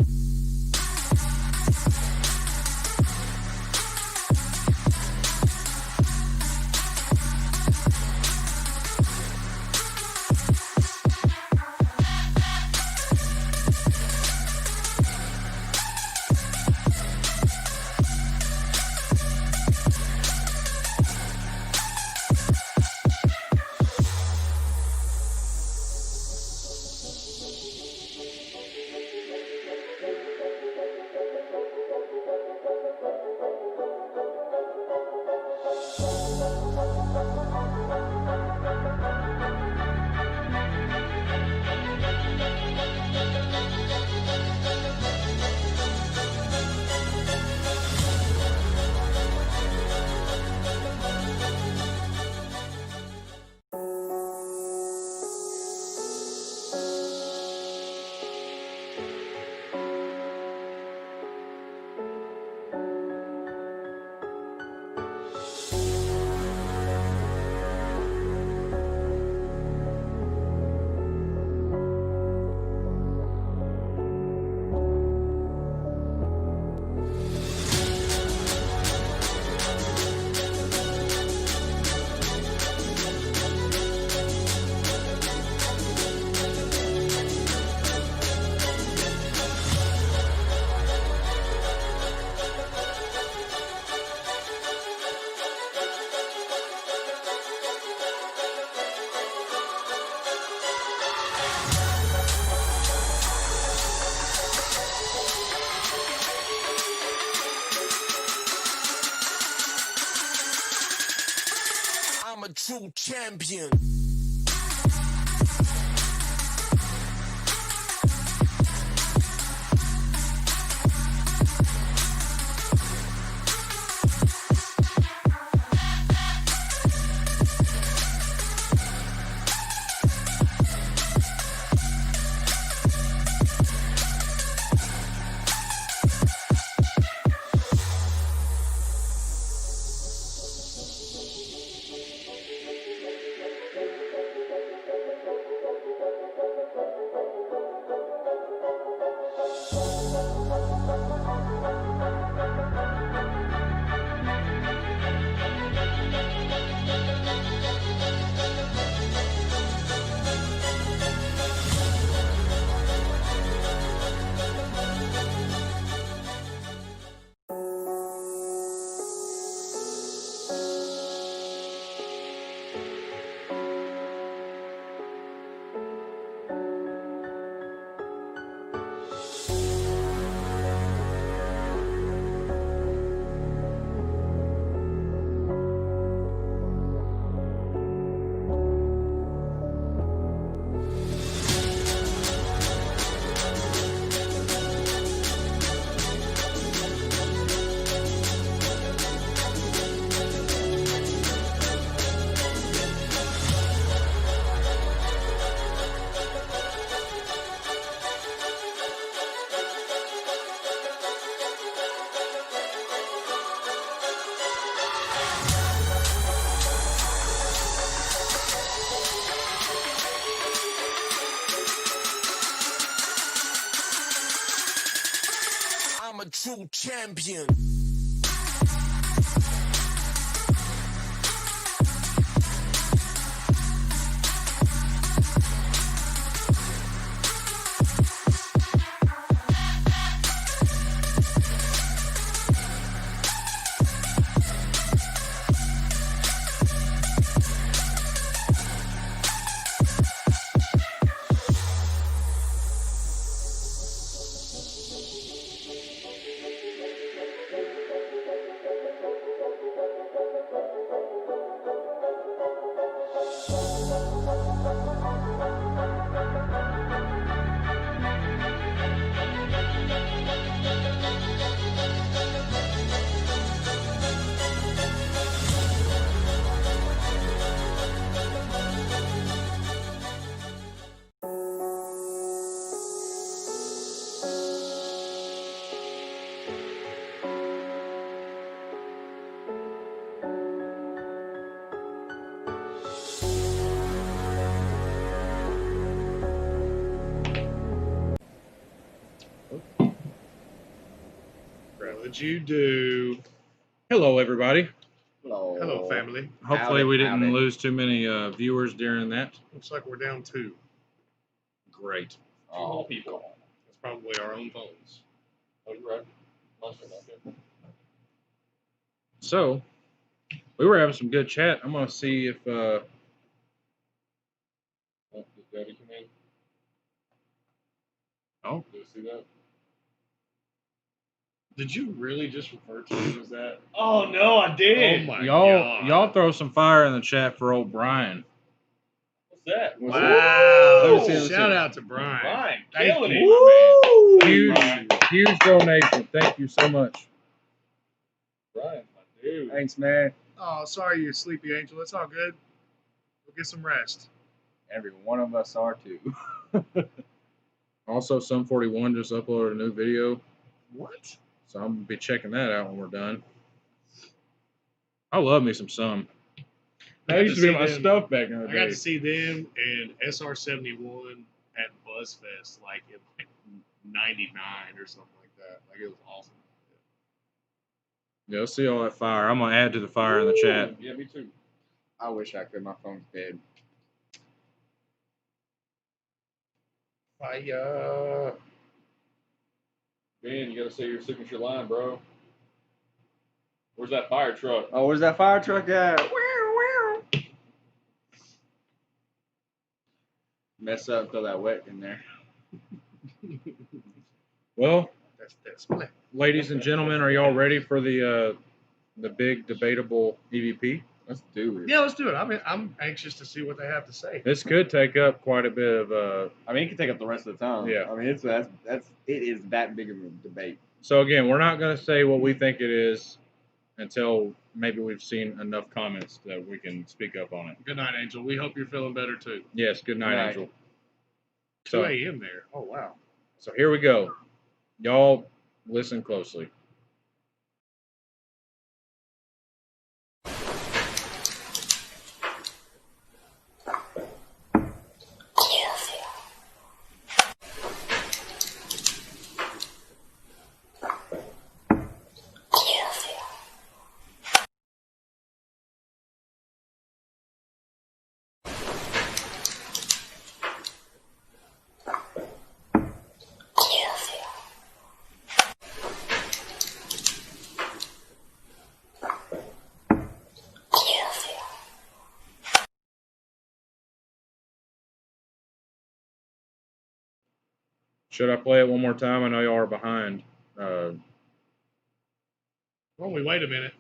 I'm a true champion. true champion. What did you do? Hello, everybody. Hello, family. Hopefully, we didn't Howdy. lose too many viewers during that. Looks like we're down 2. Great. Oh, People. That's probably our own phones. Oh, you're right. Must have not been. So, we were having some good chat. I'm going to see if. Oh, did Daddy come in? Oh. Did you see that? Did you really just refer to him as that? Oh no, I did. Oh my y'all god. throw some fire in the chat for old Brian. What's that? What's Wow. Let me see, let me Shout see. out to Brian. Brian, Thank killing you, it, my man. Huge, Brian. huge donation. Thank you so much. Brian's my dude. Thanks, man. Oh, sorry, you sleepy angel. It's all good. Go get some rest. Every one of us are too. Also, Sum 41 just uploaded a new video, What? so I'm gonna be checking that out when we're done. I love me some Sum. That used to be my stuff back in the I got day. to see them and SR-71 at BuzzFest like in like 99 or something like that. Like it was awesome. Yeah, let's see all that fire. I'm gonna add to the fire in the chat. Yeah, me too. I wish I could. My phone's dead. Fire. Ben, you gotta say your signature line, bro. Where's that fire truck? Oh, where's that fire truck at? Mess up, throw that wet in there. Well, That's ladies and gentlemen, are y'all ready for the big debatable EVP? Let's do it. Yeah, let's do it. I'm anxious to see what they have to say. This could take up quite a bit of. I mean, it can take up the rest of the time. Yeah. I mean, it is that big of a debate. So again, we're not gonna say what we think it is until maybe we've seen enough comments that we can speak up on it. Good night, Angel. We hope you're feeling better too. Yes. Good night, Good night. Angel. 2 So, a.m. there. Oh wow. so here we go. Y'all listen closely. Should I play it one more time? I know y'all are behind. Well, wait a minute.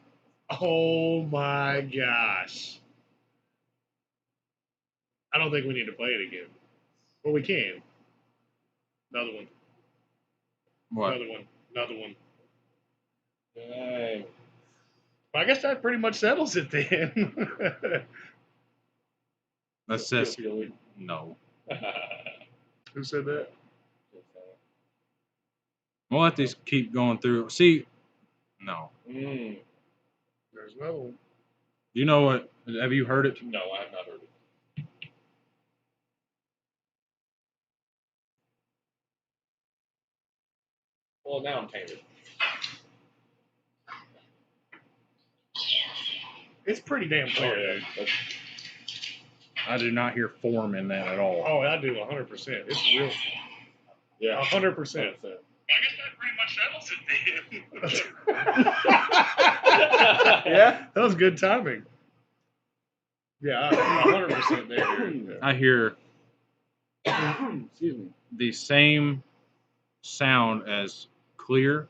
Oh my gosh. I don't think we need to play it again. Well, we can. Another one. What? Another one. Another one. Dang. Well, I guess that pretty much settles it then. That's just no. Who said that? We'll let these keep going through. See, no. Mm. There's another one. You know what? Have you heard it? No, I have not heard it. Well, now I'm tainted. It's pretty damn clear, Oh, yeah. dude. That's, I do not hear form in that at all. Oh, I do 100%. It's real. yeah. 100%. 100%. I guess that pretty much settles it then. Yeah. That was good timing. Yeah, 100% there. Yeah. I hear Excuse me. the same sound as clear.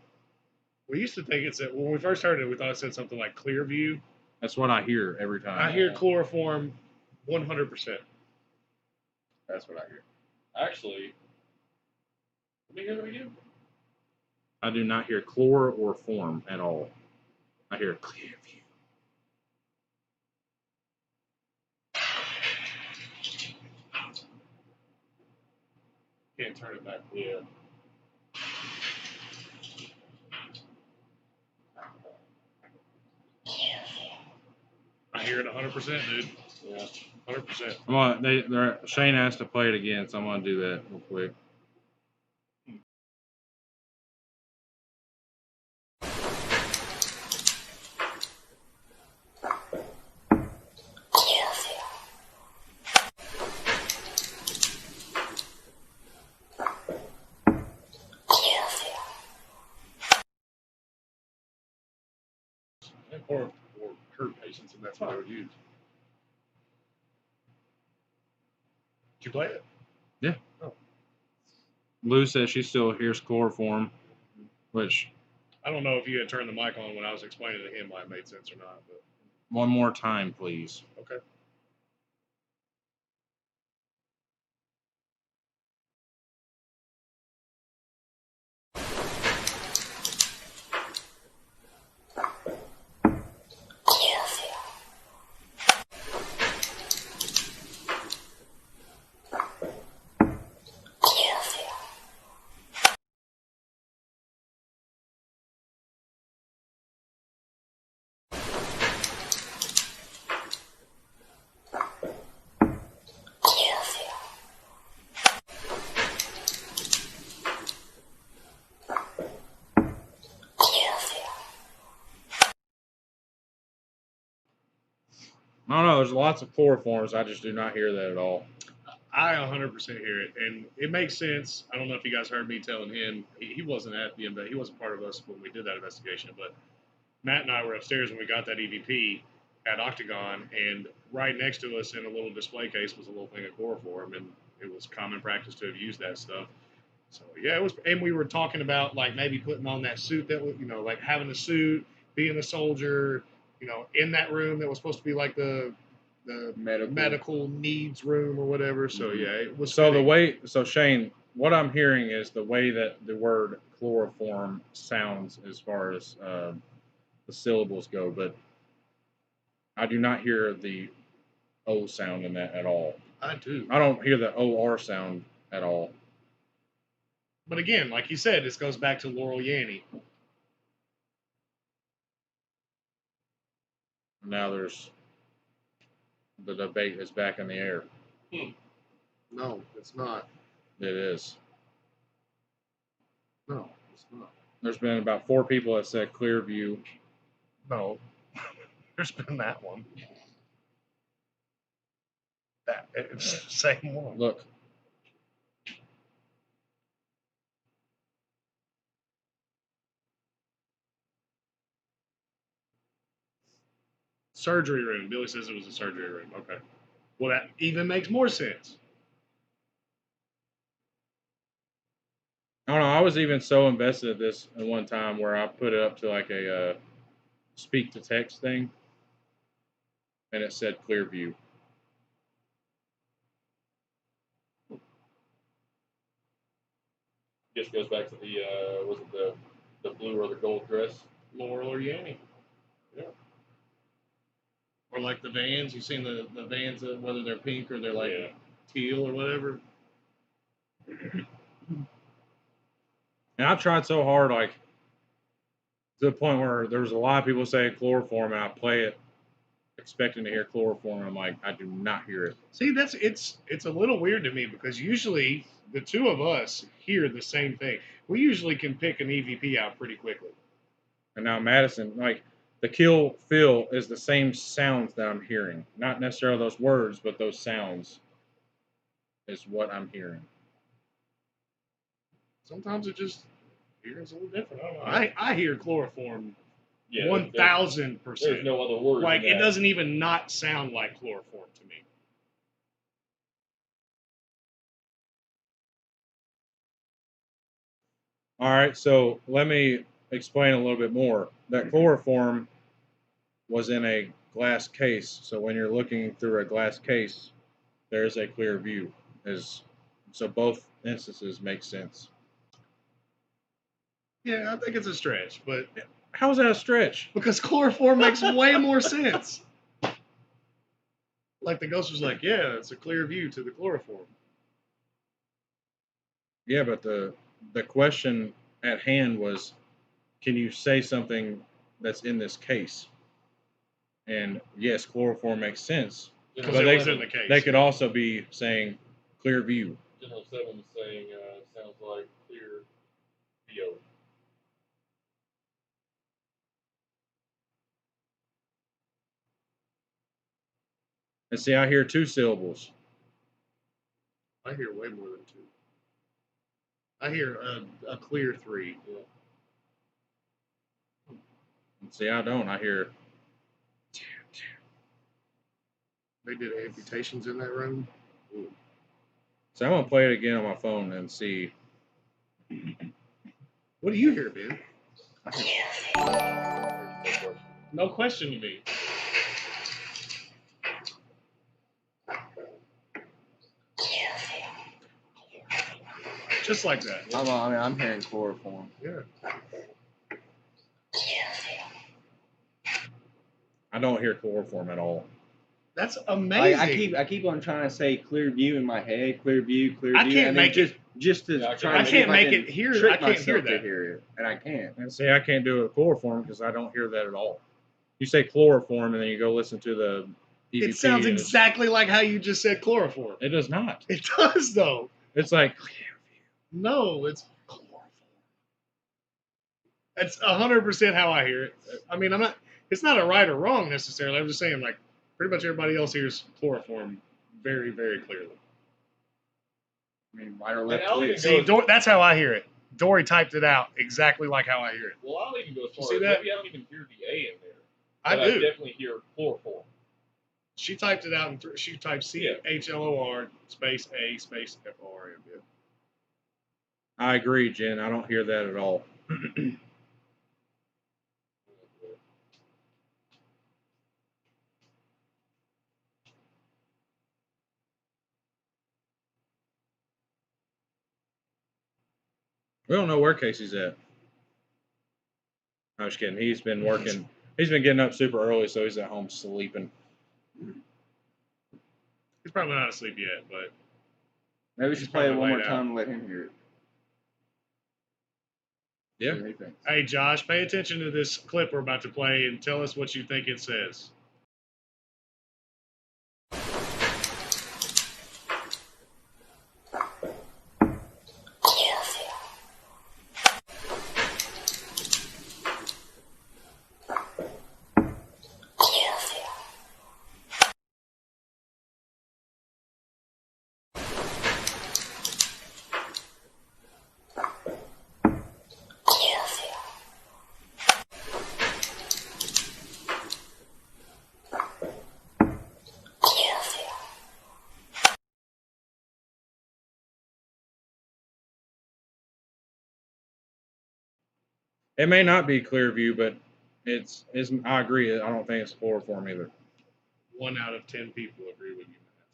We used to think it said, when we first heard it, we thought it said something like clear view. That's what I hear every time. I hear chloroform 100%. That's what I hear. Actually, let me hear it again. I do not hear chlor or form at all. I hear clear view. Can't turn it back. Yeah. I hear it 100%, dude. Yeah. 100%. I'm on, Shane asked to play it again, so I'm going to do that real quick. Or hurt patients, and that's what they would use. Did you play it? Yeah. Oh. Lou says she still hears chloroform, which I don't know if you had turned the mic on when I was explaining to him why it made sense or not, but one more time, please. okay. I don't know. There's lots of chloroforms. I just do not hear that at all. I 100% hear it, and it makes sense. I don't know if you guys heard me telling him he wasn't at the he wasn't part of us when we did that investigation, but Matt and I were upstairs when we got that EVP at Octagon, and right next to us in a little display case was a little thing of chloroform, and it was common practice to have used that stuff. So yeah, it was, and we were talking about like maybe putting on that suit that was, like having a suit, being a soldier, in that room that was supposed to be like the medical needs room or whatever. So yeah, it was. So Shane, what I'm hearing is the way that the word chloroform sounds as far as the syllables go, but I do not hear the O sound in that at all. I do. I don't hear the OR sound at all. But again, like you said, this goes back to Laurel Yanny. Now the debate is back in the air. No, it's not. It is. No, it's not. There's been about 4 people that said Clearview. No, there's been that one. It's the same one. Look. Surgery room. Billy says it was a surgery room. Okay. Well, that even makes more sense. I don't know. I was even so invested in this at one time where I put it up to like a speak to text thing, and it said Clearview. Just goes back to the was it the blue or the gold dress? Laurel or Yanny. Yeah. Or like the Vans. You've seen the Vans, whether they're pink or they're like teal or whatever. And I've tried so hard, like, to the point where there's a lot of people saying chloroform, and I play it expecting to hear chloroform. I'm like, I do not hear it. See, it's a little weird to me because usually the two of us hear the same thing. We usually can pick an EVP out pretty quickly. And now Madison, like the kill feel is the same sounds that I'm hearing. Not necessarily those words, but those sounds is what I'm hearing. Sometimes it just hears a little different. I don't know. I hear chloroform Yeah, 1,000%. There's no other word. Like than it that. doesn't even not sound like chloroform to me. All right, so let me explain a little bit more. That chloroform was in a glass case, so when you're looking through a glass case, there's a clear view. So both instances make sense. Yeah, I think it's a stretch, but How is that a stretch? because chloroform makes way more sense. Like the ghost was like, yeah, it's a clear view to the chloroform. Yeah, but the question at hand was, can you say something that's in this case? And yes, chloroform makes sense. Because But it was in the case. They could also be saying clear view. General 7 saying sounds like clear VO. And see, I hear two syllables. I hear way more than two. I hear a clear 3. And see, I don't. I hear. They did amputations in that room. Ooh. So I'm gonna play it again on my phone and see. What do you hear, Ben? No question to me. Just like that. I'm hearing chloroform. Yeah. I don't hear chloroform at all. That's amazing. I keep on trying to say clear view in my head, clear view. I can't and make then just to Yeah, try I to see can't if make can it hear. trick I can't hear myself to that. hear it, and I can't. And see, I can't do it with chloroform because I don't hear that at all. You say chloroform and then you go listen to the EVP. It sounds and exactly like how you just said chloroform. It does not. It does though. It's like No, it's chloroform. That's 100% how I hear it. I mean, I'm not. It's not a right or wrong necessarily. I'm just saying, like, pretty much everybody else hears chloroform very, very clearly. I mean, right or left And I'll even twist. go See, that's how I hear it. Dory typed it out exactly like how I hear it. Well, I'll even go as far see as that? maybe I don't even hear the A in there. I But do. I definitely hear chloroform. She typed it out, and she typed CHLOR space A space FORM. Yeah. I agree, Jen. I don't hear that at all. We don't know where Casey's at. I'm just kidding. He's been working. He's been getting up super early, so he's at home sleeping. He's probably not asleep yet, but Maybe we He's should play it probably one more laid time and let him hear it. Yeah. See what he thinks. hey, Josh, pay attention to this clip we're about to play and tell us what you think it says. It may not be clear view, but it's. I agree. I don't think it's chloroform either. 1 out of 10 people agree with you, Matt.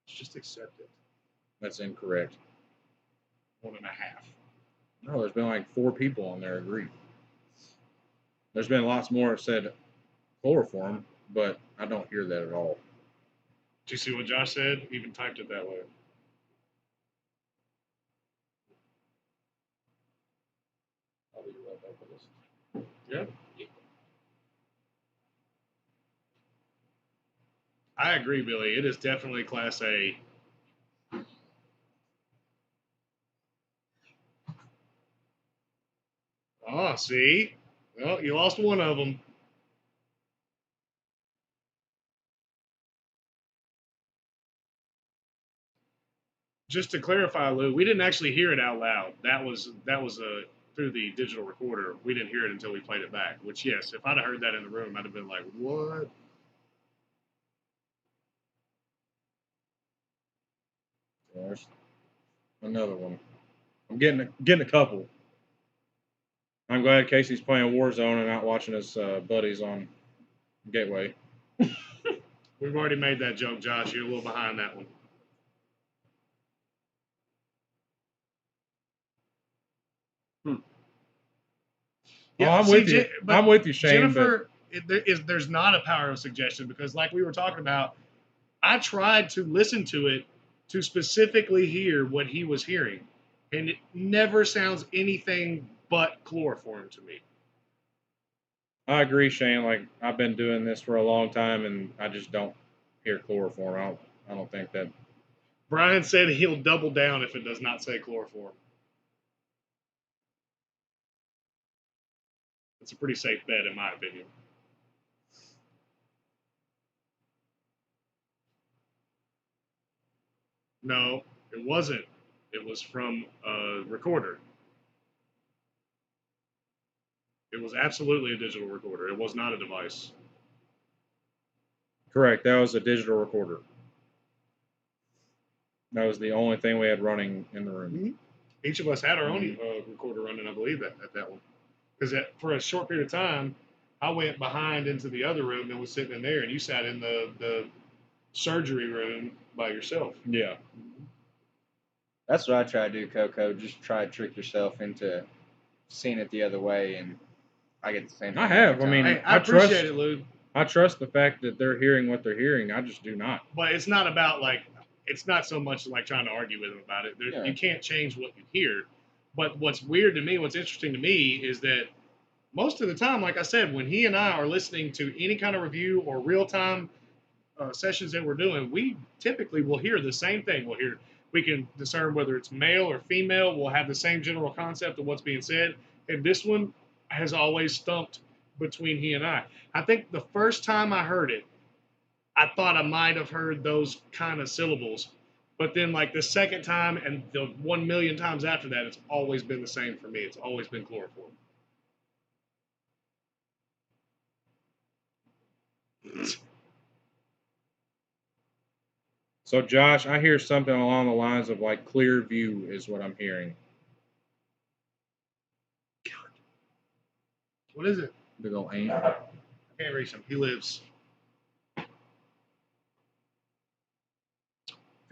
Just accept it. That's incorrect. 1.5. No, there's been like 4 people on there agree. There's been lots more that said chloroform, but I don't hear that at all. Did you see what Josh said? He even typed it that way. I'll be right back with this. Yeah. I agree, Billy. It is definitely Class A. Oh, see? Well, you lost one of them. Just to clarify, Lou, we didn't actually hear it out loud. That was through the digital recorder. We didn't hear it until we played it back. Which, yes, if I'd have heard that in the room, I'd have been like, "What?" There's another one. I'm getting a couple. I'm glad Casey's playing Warzone and not watching his buddies on Gateway. We've already made that joke, Josh. You're a little behind that one. Yeah, I'm with you. I'm with you, Shane. Jennifer, there's not a power of suggestion because, like we were talking about, I tried to listen to it to specifically hear what he was hearing, and it never sounds anything but chloroform to me. I agree, Shane. Like I've been doing this for a long time, and I just don't hear chloroform. I don't think that. Brian said he'll double down if it does not say chloroform. It's a pretty safe bet, in my opinion. No, it wasn't. It was from a recorder. It was absolutely a digital recorder. It was not a device. Correct. That was a digital recorder. That was the only thing we had running in the room. Mm-hmm. Each of us had our own recorder running, I believe, at that one. Because for a short period of time, I went behind into the other room and was sitting in there, and you sat in the surgery room by yourself. Yeah. That's what I try to do, Coco. Just try to trick yourself into seeing it the other way, and I get the same thing. I have. I mean, Hey, I appreciate it, Lou. I trust the fact that they're hearing what they're hearing. I just do not. But it's not about it's not so much like trying to argue with them about it. You can't change what you hear. But what's weird to me, what's interesting to me is that most of the time, like I said, when he and I are listening to any kind of review or real-time sessions that we're doing, we typically will hear the same thing. We can discern whether it's male or female. We'll have the same general concept of what's being said. And this one has always stumped between he and I. I think the first time I heard it, I thought I might have heard those kind of syllables. But then, like the second time and the 1,000,000 times after that, it's always been the same for me. It's always been chloroform. So, Josh, I hear something along the lines of like clear view is what I'm hearing. What is it? Big old ain't. I can't reach him. He lives.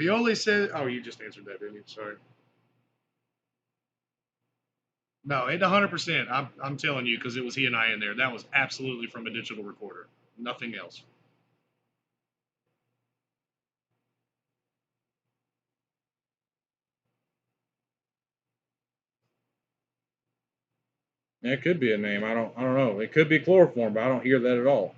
Violi said, oh, you just answered that, didn't you? Sorry. No, it 100%. I'm telling you because it was he and I in there. That was absolutely from a digital recorder. Nothing else. It could be a name. I don't know. It could be chloroform, but I don't hear that at all.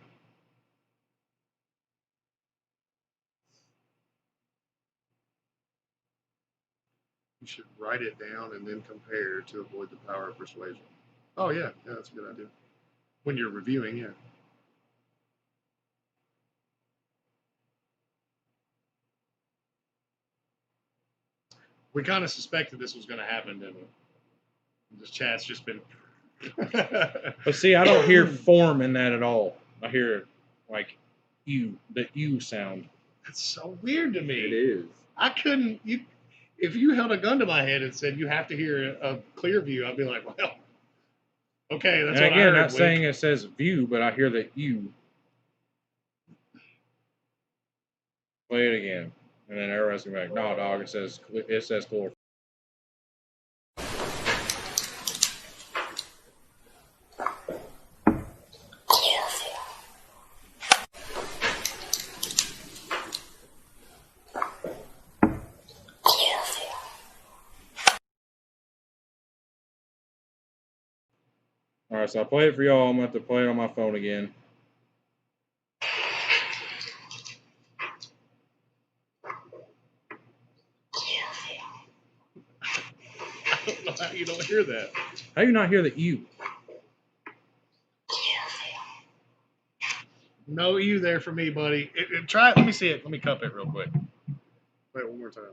You should write it down and then compare to avoid the power of persuasion. Oh, yeah. Yeah, that's a good idea. When you're reviewing, yeah. We kind of suspected this was going to happen, didn't we? This chat's just been... But see, I don't hear form in that at all. I hear like the U sound. That's so weird to me. It is. I couldn't... If you held a gun to my head and said you have to hear a clear view, I'd be like, well, okay, that's and what again, I heard. not saying it says view, but I hear the U. Play it again, and then everybody's gonna be like, "No, dog, it says chloroform." All right, so I played it for y'all. I'm going to have to play it on my phone again. how you don't hear that. How do you not hear the U? No you there for me, buddy. Try it. Let me see it. Let me cup it real quick. Play it one more time.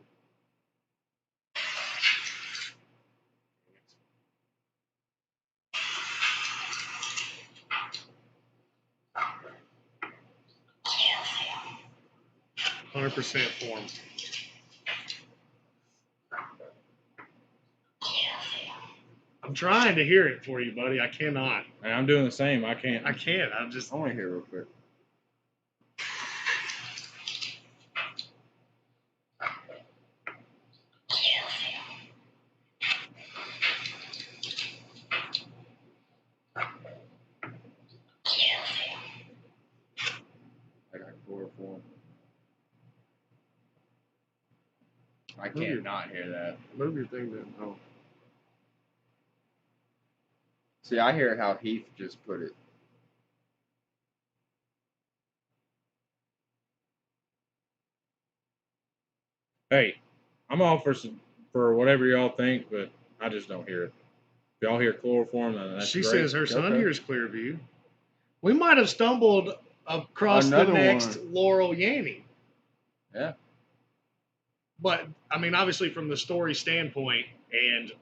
100% form. I'm trying to hear it for you, buddy. I cannot. And I'm doing the same. I can't. I can't. I'm just. I want to hear it real quick. I got chloroform. I can't not hear that. Move your thing then. Oh. See, I hear how Heath just put it. Hey, I'm all for whatever y'all think, but I just don't hear it. If y'all hear chloroform, then that's She great. says her son Okay. hears Clearview. We might have stumbled across Another the next one. Laurel Yanny. Yeah. But, I mean, obviously from the story standpoint, and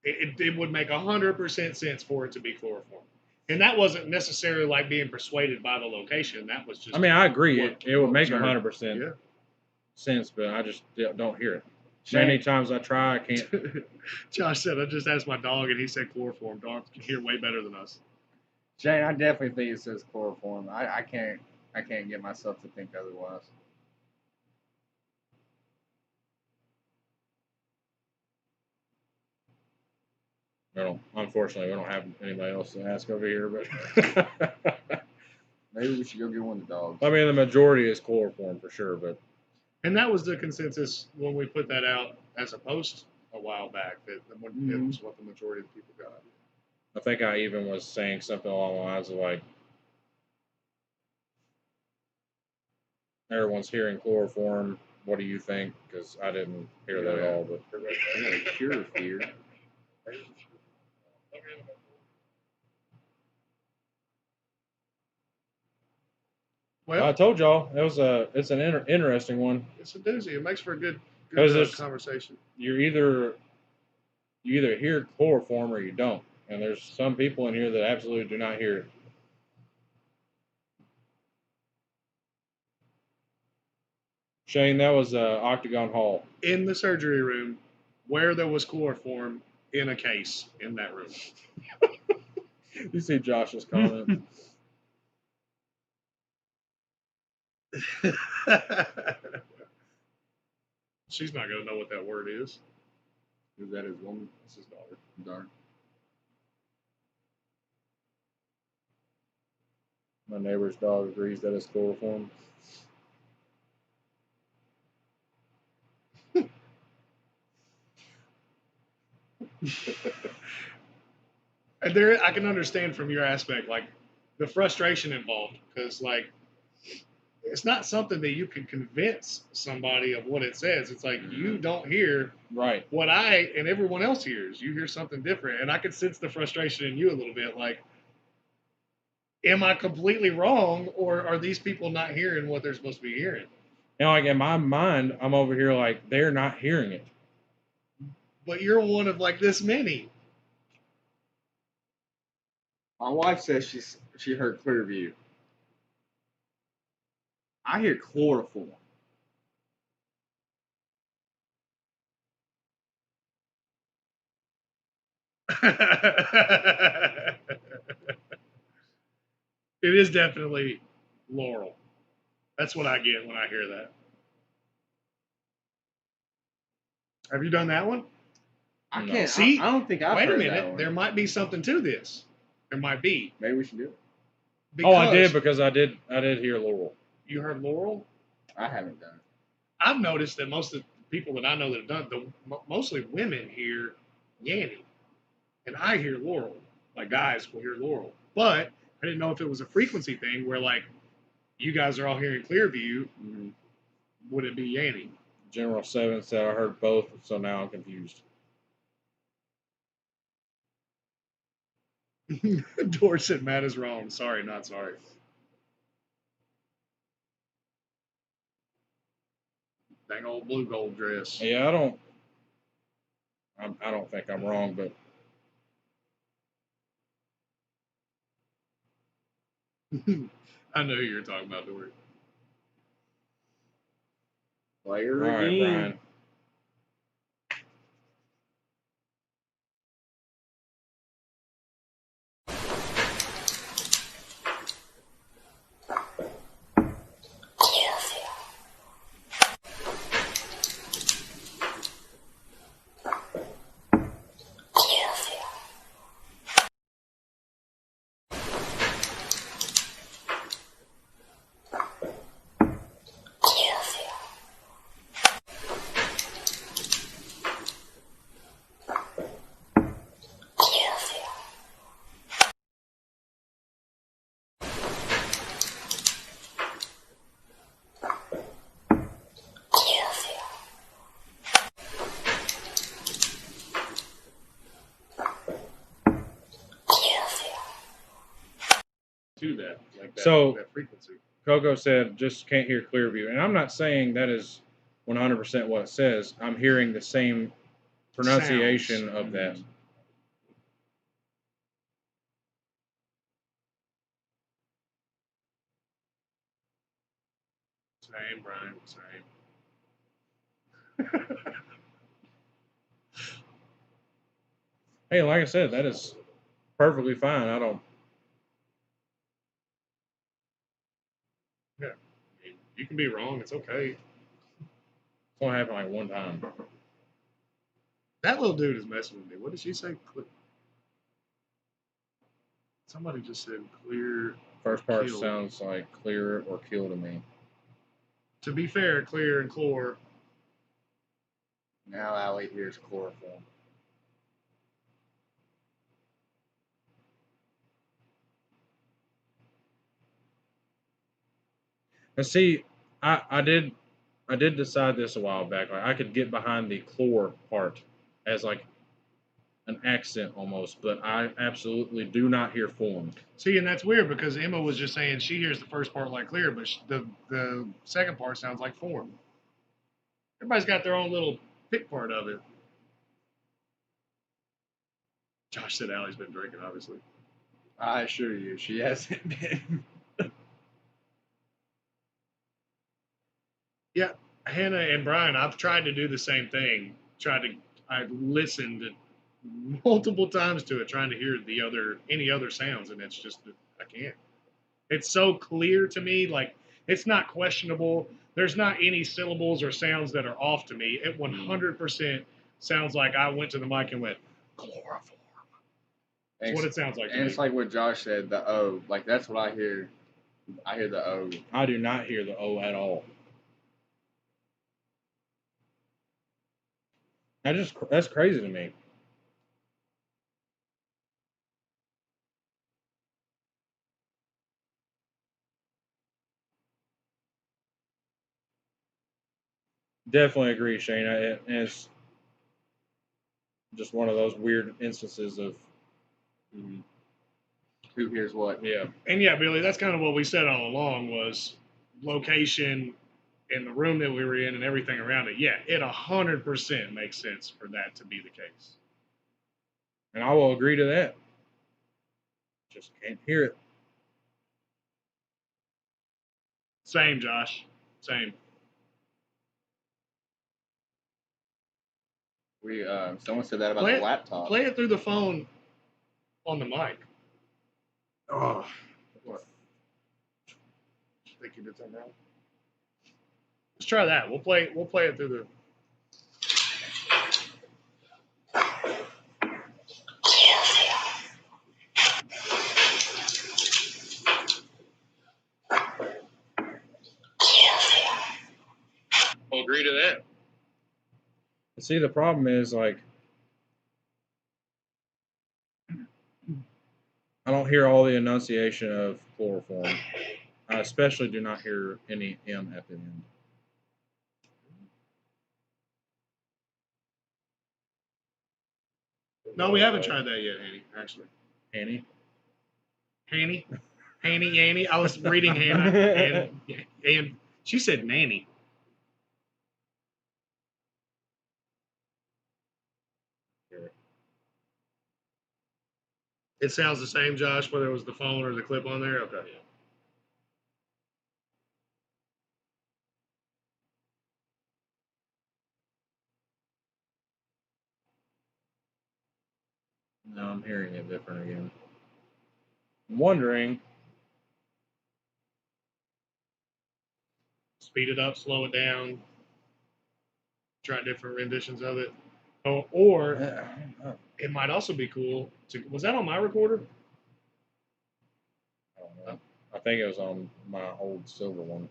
it would make 100% sense for it to be chloroform. And that wasn't necessarily like being persuaded by the location. That was just. I mean, I agree. It would make Sure. 100% Yeah. sense, but I just don't hear it. Many times I try, I can't. Josh said, I just asked my dog, and he said chloroform. Dogs can hear way better than us. Shane, I definitely think it says chloroform. I can't get myself to think otherwise. Unfortunately, we don't have anybody else to ask over here, but Maybe we should go get one of the dogs. I mean, the majority is chloroform for sure, but And that was the consensus when we put that out as a post a while back, that it was what the majority of the people got. I think I even was saying something along the lines of like, everyone's hearing chloroform. What do you think? Because I didn't hear that at all. But Yeah, cure fear. Well, I told y'all it's an interesting one. it's a doozy. It makes for a good conversation. You either hear chloroform or you don't, and there's some people in here that absolutely do not hear it. Shane, that was Octagon Hall. In the surgery room, where there was chloroform in a case in that room. You see Josh's comment. She's not going to know what that word is. Is that his woman? That's his daughter. Darn. My neighbor's dog agrees that it's chloroform. And there, I can understand from your aspect, like the frustration involved, because like it's not something that you can convince somebody of what it says. It's like you don't hear Right. what I and everyone else hears. You hear something different, and I could sense the frustration in you a little bit. Like, am I completely wrong, or are these people not hearing what they're supposed to be hearing? You know, like in my mind, I'm over here like they're not hearing it. But you're one of like this many. My wife says she heard Clearview. I hear chloroform. It is definitely Laurel. That's what I get when I hear that. Have you done that one? I No. can't See, I don't think I've Wait a heard that minute. one. There might be something to this. There might be. Maybe we should do it. Oh, I did Because because I did hear Laurel. you heard Laurel. I haven't done it. I've noticed that most of the people that I know that have done it, mostly women hear Yanny, and I hear Laurel. Like guys will hear Laurel, but I didn't know if it was a frequency thing where like you guys are all hearing Clearview. Mm-hmm. Would it be Yanny? General 7 said I heard both, so now I'm confused. Dorset, Matt is wrong. Sorry, not sorry. Dang old blue gold dress. Yeah, I don't think I'm wrong, but I know who you're talking about, Dory. Player all right, again. Brian. To that, like that, So- that frequency. Coco said just can't hear Clearview, and I'm not saying that is 100% what it says. I'm hearing the same pronunciation Sounds. of that. Same, Brian. Same. Hey, like I said, that is perfectly fine. I don't. Yeah. I mean, you can be wrong. It's okay. It's only happened like one time. That little dude is messing with me. What did she say? Somebody just said clear. First part Kill. sounds like clear or kill to me. To be fair, clear and chlor. Now Allie hears chloroform. And see, I did decide this a while back. Like I could get behind the chlor part as like an accent almost, but I absolutely do not hear form. See, and that's weird because Emma was just saying she hears the first part like clear, but the second part sounds like form. Everybody's got their own little pick part of it. Josh said Allie's been drinking, obviously. I assure you, she hasn't been. Yeah, Hannah and Brian, I've tried to do the same thing. I listened multiple times to it, trying to hear any other sounds, and it's just I can't. It's so clear to me, like it's not questionable. There's not any syllables or sounds that are off to me. It 100% sounds like I went to the mic and went chloroform. That's what it sounds like. And it's like what Josh said, the O. Like that's what I hear. I hear the O. I do not hear the O at all. That's crazy to me. Definitely agree, Shane. It's just one of those weird instances of Who hears what? yeah. And yeah, Billy, that's kind of what we said all along was location and the room that we were in and everything around it. Yeah, it 100% makes sense for that to be the case. And I will agree to that. Just can't hear it. Same, Josh. Same. We someone said that about the laptop. Play it through the phone on the mic. Oh, What? Think you did something wrong? Let's try that. We'll play it through the. I'll agree to that. See, the problem is like I don't hear all the enunciation of chloroform. I especially do not hear any M at the end. No, we haven't tried that yet, Annie. Actually. Annie? Hanny, Yanny. I was reading Hannah, and she said nanny. It sounds the same, Josh, whether it was the phone or the clip on there. Okay. No, I'm hearing it different again. I'm wondering. Speed it up, slow it down, try different renditions of it. Or it might also be cool to. Was that on my recorder? I don't know. I think it was on my old silver one.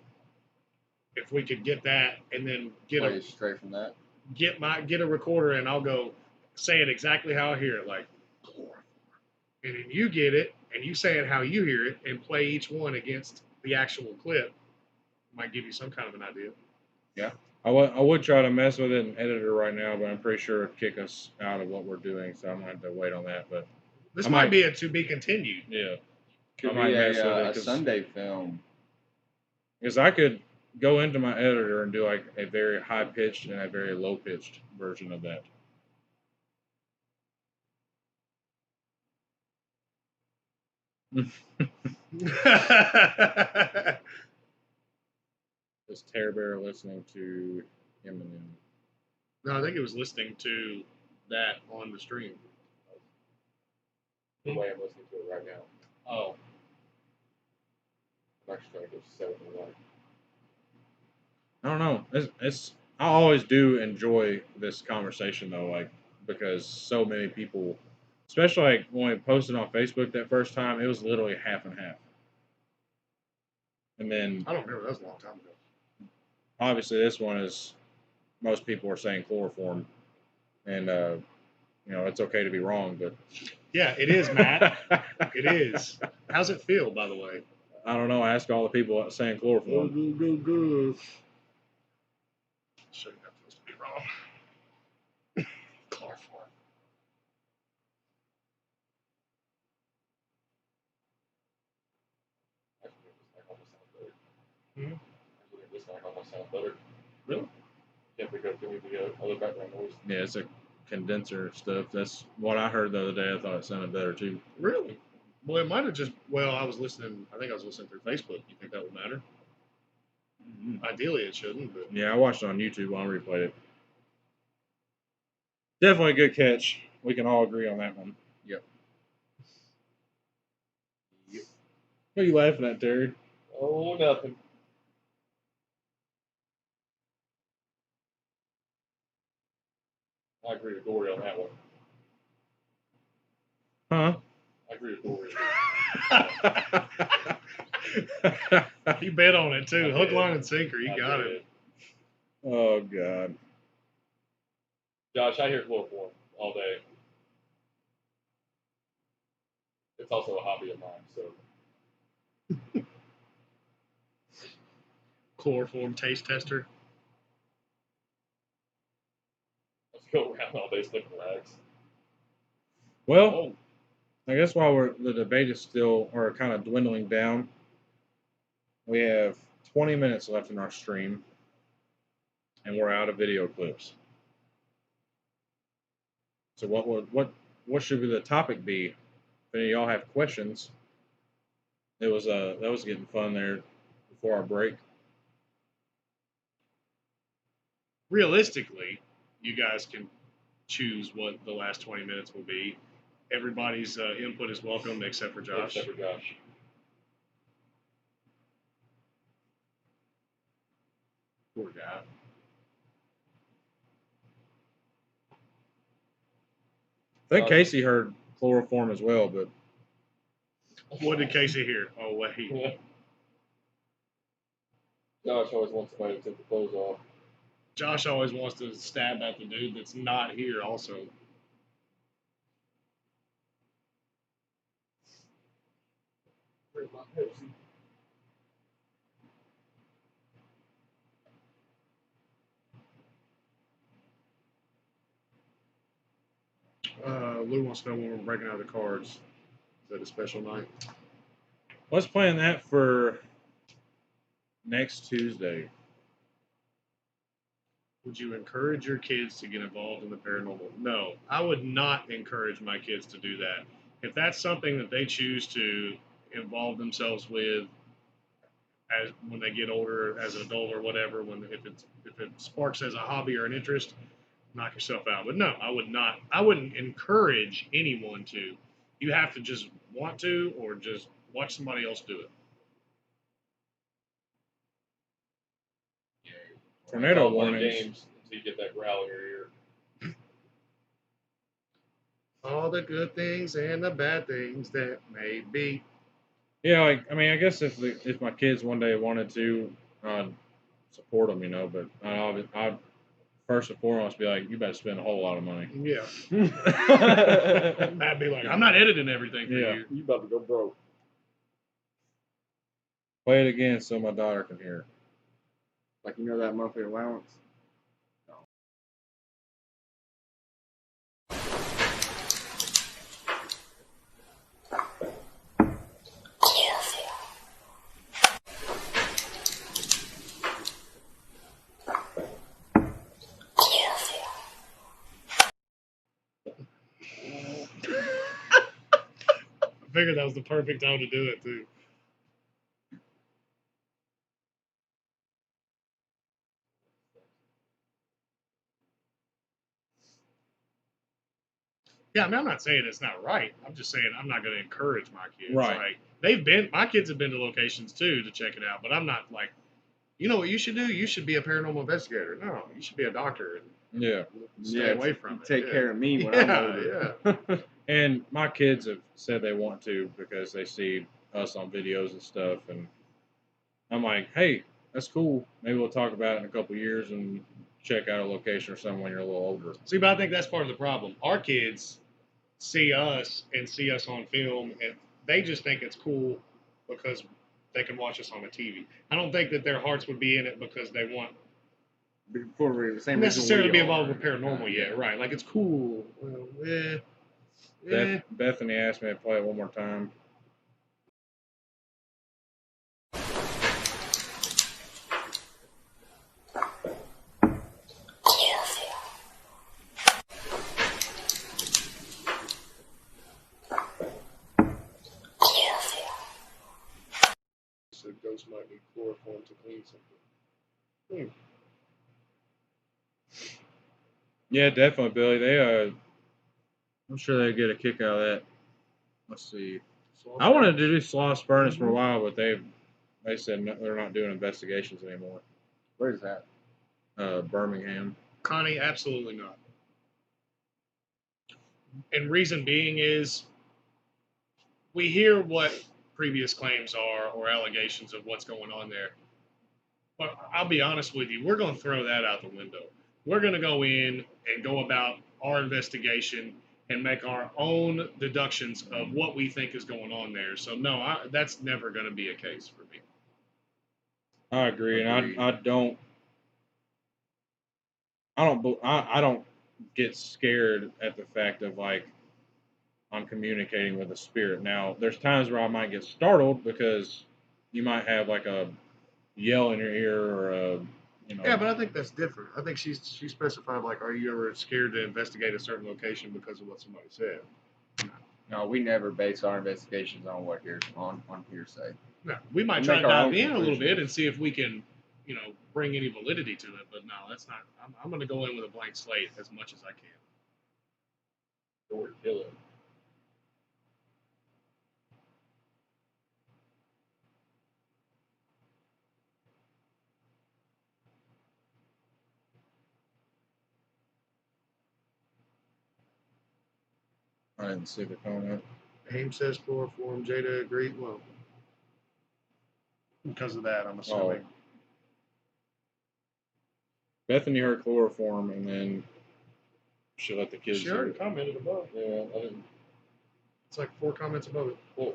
If we could get that and then get Play straight from that. get a recorder and I'll go say it exactly how I hear it, like, and then you get it and you say it how you hear it and play each one against the actual clip. Might give you some kind of an idea. Yeah. I would try to mess with it in editor right now, but I'm pretty sure it'd kick us out of what we're doing, so I'm gonna have to wait on that. But this might be a to be continued. Yeah. Could I might be mess with a it Sunday film. because I could go into my editor and do like a very high pitched and a very low pitched version of that. Is Terror Bear listening to Eminem? No, I think it was listening to that on the stream. The way I'm listening to it right now. Oh. I'm actually trying to get 71. I don't know. It's I always do enjoy this conversation though, like because so many people, especially like when we posted on Facebook that first time, it was literally half and half. And then I don't remember. That was a long time ago. obviously this one is most people are saying chloroform, and it's okay to be wrong, but Yeah, it is, Matt. It is. How's it feel, by the way? I don't know. Ask all the people saying chloroform. Shouldn't have supposed to be wrong. Chloroform. Actually, this mic almost sounds better. Hmm? Actually, this mic almost sounds better. Really? Yeah, because give me the other background noise. Yeah, it's a condenser stuff. That's what I heard the other day. I thought it sounded better too. Really? Well, it might have just. Well, I was listening. I think I was listening through Facebook. You think that would matter? Mm-hmm. Ideally, it shouldn't. But Yeah, I watched it on YouTube while I replayed it. Definitely a good catch. We can all agree on that one. Yep. What are you laughing at, Terry? Oh, nothing. I agree with Dory on that one. Huh? I agree with Dory. you bet on it too. I Hook, did. line, and sinker. You I got did. it. Oh God. Josh, I hear chloroform all day. It's also a hobby of mine, so. Chloroform taste tester. Let's go around all day sniffing rags. Well, Oh, I guess while the debate is still or kind of dwindling down, we have 20 minutes left in our stream, and we're out of video clips. So what should the topic be? If any of y'all have questions, that was getting fun there before our break. realistically, you guys can choose what the last 20 minutes will be. Everybody's input is welcome except for Josh. Except for Josh. Poor guy. I think Casey heard chloroform as well, but What did Casey hear? Oh, wait. Yeah. Josh always wants somebody to take the clothes off. Josh always wants to stab at the dude that's not here also. Where's my Pepsi? Lou wants to know when we're breaking out the cards. Is that a special night? Let's plan that for next Tuesday. Would you encourage your kids to get involved in the paranormal? No, I would not encourage my kids to do that. If that's something that they choose to involve themselves with as when they get older, as an adult or whatever, if it sparks as a hobby or an interest, knock yourself out. But no, I would not. I wouldn't encourage anyone to. You have to just want to, or just watch somebody else do it. Tornado Call one of warnings. James until you get that growl in your ear. All the good things and the bad things that may be. Yeah, like I mean, I guess if my kids one day wanted to, I'd support them, you know. But I'd first and foremost be like, you better spend a whole lot of money. Yeah. I'd be like, I'm not editing everything for Yeah. you. You about to go broke. Play it again so my daughter can hear. Like, you know that monthly allowance? I figured that was the perfect time to do it too. Yeah, I mean, I'm not saying it's not right. I'm just saying I'm not going to encourage my kids. Right. Like my kids have been to locations too to check it out, but I'm not like, you know what you should do? You should be a paranormal investigator. No, you should be a doctor and Yeah. stay away from it. Take Yeah. care of me when I'm Yeah, older. And my kids have said they want to because they see us on videos and stuff, and I'm like, hey, that's cool. Maybe we'll talk about it in a couple years and check out a location or something when you're a little older. See, but I think that's part of the problem. Our kids see us on film, and they just think it's cool because they can watch us on the TV. I don't think that their hearts would be in it because they want Before we the same necessarily reason be we involved are. with paranormal yet, right? Like it's cool. Bethany asked me to play it one more time. So ghosts might need chloroform to clean something. Yeah, definitely, Billy. I'm sure they get a kick out of that. Let's see. I wanted to do Sloss Furnace for a while, but they said no, they're not doing investigations anymore. Where's that? Birmingham. Connie, absolutely not. And reason being is we hear what previous claims are or allegations of what's going on there. But I'll be honest with you, we're going to throw that out the window. We're going to go in and go about our investigation and make our own deductions of what we think is going on there. So no, that's never going to be a case for me. I agree, and I don't get scared at the fact of like I'm communicating with a spirit. Now, there's times where I might get startled because you might have like a yell in your ear or a, you know. Yeah, but I think that's different. I think she specified like, are you ever scared to investigate a certain location because of what somebody said? No, we never base our investigations on on hearsay. No, we might We try make to our dive own in a little bit conclusions. and see if we can, bring any validity to it. But no, that's not. I'm going to go in with a blank slate as much as I can. Or kill it. I didn't see the comment. Ames says chloroform. Jada agreed. Well, because of that, I'm assuming. Bethany heard chloroform, and then she let the kids. She already commented above. Yeah, I didn't. It's like 4 comments above it. Well,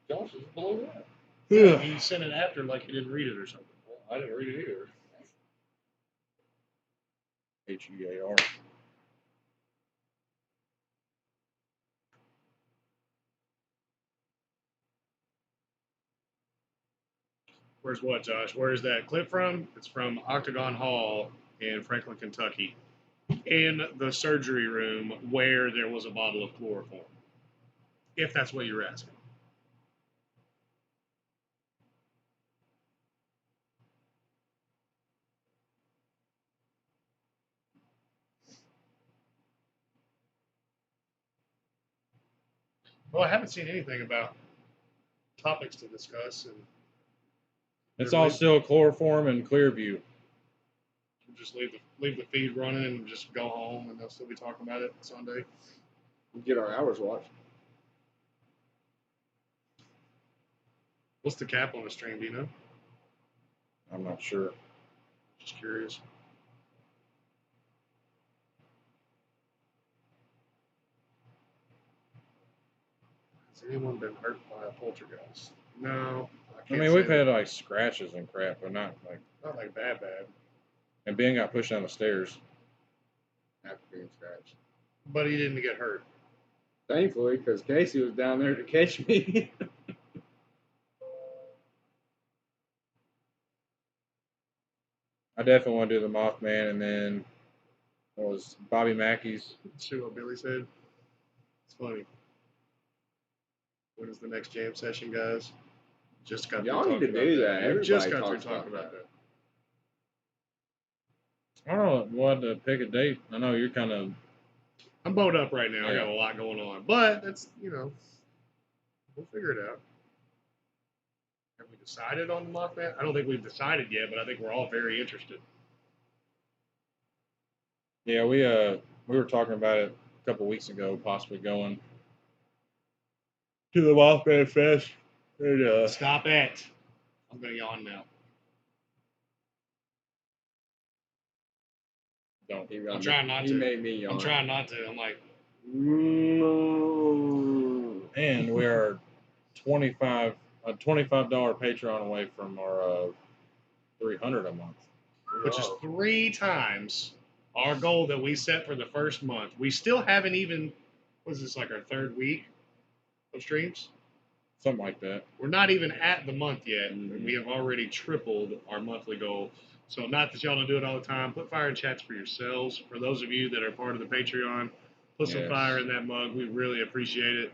Josh is below that. Yeah, he sent it after like he didn't read it or something. Well, I didn't read it either. HEAR. Where's what, Josh? Where's that clip from? It's from Octagon Hall in Franklin, Kentucky, in the surgery room where there was a bottle of chloroform. If that's what you're asking. Well, I haven't seen anything about topics to discuss, and It's all still chloroform and Clearview. just leave the feed running and just go home, and they'll still be talking about it Sunday. We get our hours watched. What's the cap on the stream? Do you know? I'm not sure. Just curious. Has anyone been hurt by a poltergeist? No. I mean, we've had like scratches and crap, but not like bad. And Ben got pushed down the stairs. After being scratched. But he didn't get hurt. Thankfully, because Casey was down there to catch me. I definitely want to do the Mothman, and then what was Bobby Mackey's? See what Billy said? It's funny. When is the next jam session, guys? Just got Y'all through need to talking do about that. We Everybody just got through talks talking about about that. I don't know. We'll have to pick a date. I know you're kind of. I'm bowed up right now. I Yeah. got a lot going on. But that's, we'll figure it out. Have we decided on the Mothman? I don't think we've decided yet, but I think we're all very interested. Yeah, we were talking about it a couple weeks ago, possibly going to the Mothman Fest. And, Stop it. I'm going to yawn now. don't. I'm trying not to. He made me yawn. I'm trying not to. I'm like, And we are $25 Patreon away from our $300 a month. which is 3 times our goal that we set for the first month. We still haven't even, what is this, like our 3rd week of streams? Something like that. We're not even at the month yet, Mm-hmm. and we have already tripled our monthly goal. So not that y'all don't do it all the time. Put fire in chats for yourselves. For those of you that are part of the Patreon, put some Yes. fire in that mug. We really appreciate it.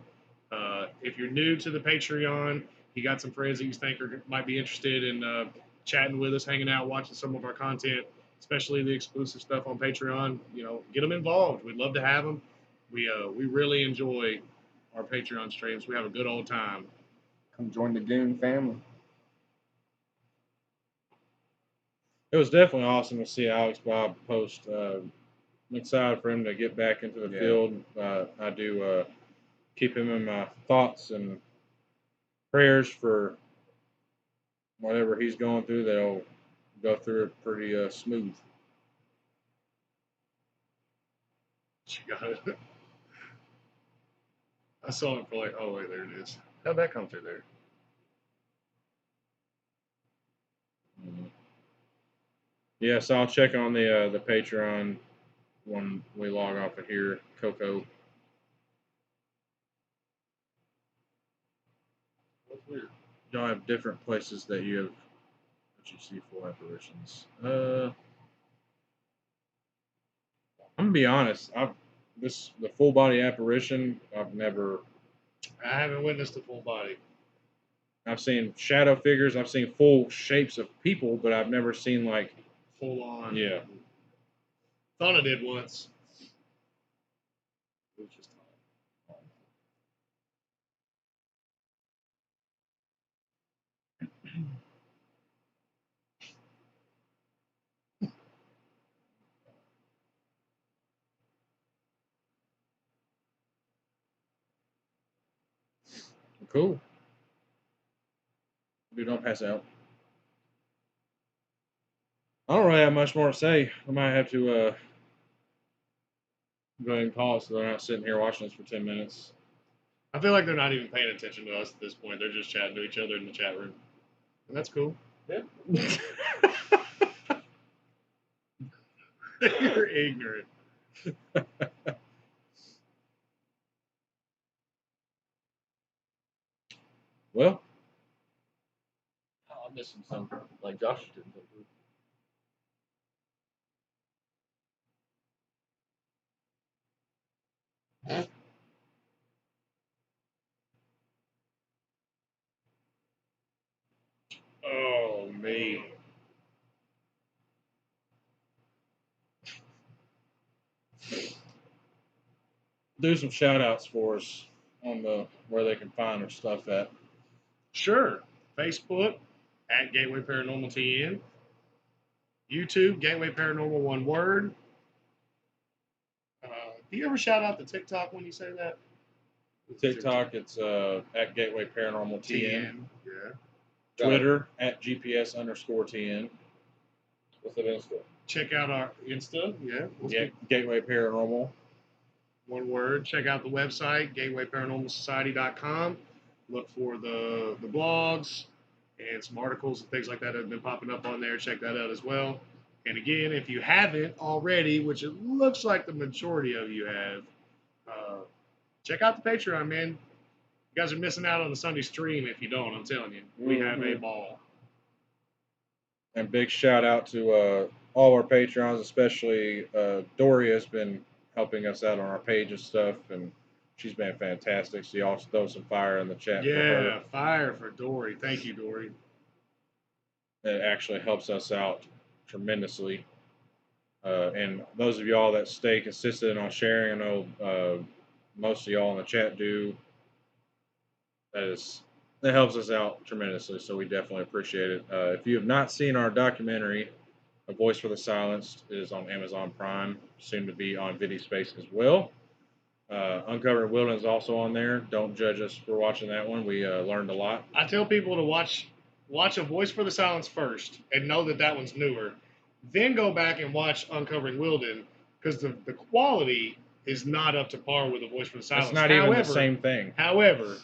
If you're new to the Patreon, you got some friends that you think might be interested in chatting with us, hanging out, watching some of our content, especially the exclusive stuff on Patreon. Get them involved. We'd love to have them. We really enjoy our Patreon streams. We have a good old time. Come join the Goon family. It was definitely awesome to see Alex Bob post. I'm excited for him to get back into the field. I do keep him in my thoughts and prayers for whatever he's going through. They'll go through it pretty smooth. She got it. I saw it for like, oh wait, there it is. How'd that come through there? Yeah, so I'll check on the Patreon when we log off of here. Coco. That's weird. Y'all have different places that you see full apparitions. I'm gonna be honest. The full body apparition. I haven't witnessed a full body. I've seen shadow figures. I've seen full shapes of people, but I've never seen like. Full on. Yeah. Thought I did once. It was just Cool. Dude, don't pass out. I don't really have much more to say. I might have to go ahead and call it so they're not sitting here watching us for 10 minutes. I feel like they're not even paying attention to us at this point. They're just chatting to each other in the chat room. And that's cool. Yeah. You're ignorant. Well, I'm missing some, like Josh didn't. Oh, me. Do some shout outs for us on the where they can find our stuff at. Sure. Facebook at Gateway Paranormal TN. YouTube, Gateway Paranormal, one word. Do you ever shout out the TikTok when you say that? TikTok, it's at Gateway Paranormal TN. Yeah. Twitter at GPS_TN. What's the Insta? Check out our Insta. Yeah. Gateway Paranormal. One word. Check out the website, gatewayparanormalsociety.com. Look for the blogs and some articles and things like that have been popping up on there. Check that out as well. And again, if you haven't already, which it looks like the majority of you have, check out the Patreon, man. You guys are missing out on the Sunday stream if you don't. I'm telling you, we have a ball. And big shout out to all our patrons, especially Dory has been helping us out on our page and stuff, and she's been fantastic. So you also throw some fire in the chat for her. Yeah, fire for Dory. Thank you, Dory. It actually helps us out tremendously. And those of y'all that stay consistent on sharing, I know most of y'all in the chat do. That helps us out tremendously, so we definitely appreciate it. If you have not seen our documentary, A Voice for the Silenced, it is on Amazon Prime, soon to be on VidiSpace as well. Uncovering Wilderness is also on there. Don't judge us for watching that one. We learned a lot. I tell people to watch A Voice for the Silence first and know that one's newer. Then go back and watch Uncovering Wilden, because the quality is not up to par with A Voice for the Silence. It's not even the same thing. However,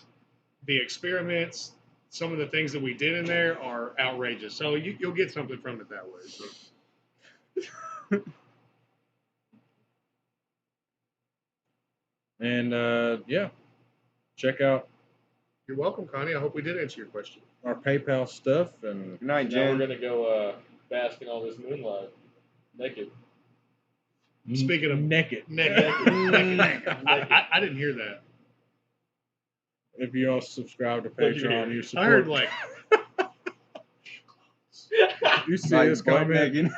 the experiments, some of the things that we did in there are outrageous. So you'll get something from it that way. So. And yeah, check out You're welcome, Connie. I hope we did answer your question. our PayPal stuff. And Good night, Now we're Jen. gonna go bask in all this moonlight, naked. Speaking of naked. I didn't hear that. If you don't subscribe to Patreon, you support. I heard like. You see Like this butt comment? naked.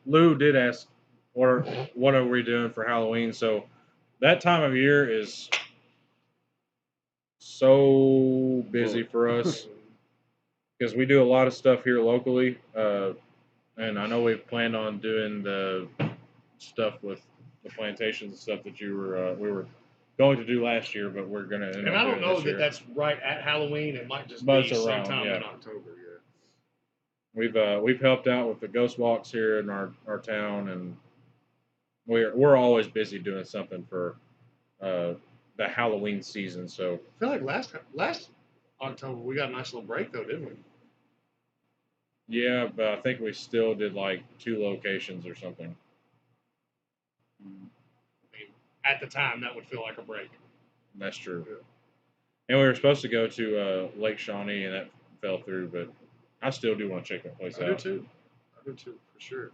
Lou did ask, what are we doing for Halloween? So that time of year is so busy for us because we do a lot of stuff here locally, and I know we've planned on doing the stuff with the plantations and stuff that we were going to do last year, but we're gonna. And I don't know that that's right at Halloween. It might just be sometime in October. Yeah. We've helped out with the ghost walks here in our town, and we're always busy doing something for the Halloween season. So I feel like last October we got a nice little break though, didn't we? yeah, but I think we still did like 2 locations or something. I mean, at the time that would feel like a break. That's true. Yeah. And we were supposed to go to Lake Shawnee, and that fell through, but I still do want to check that place out. I do too, for sure.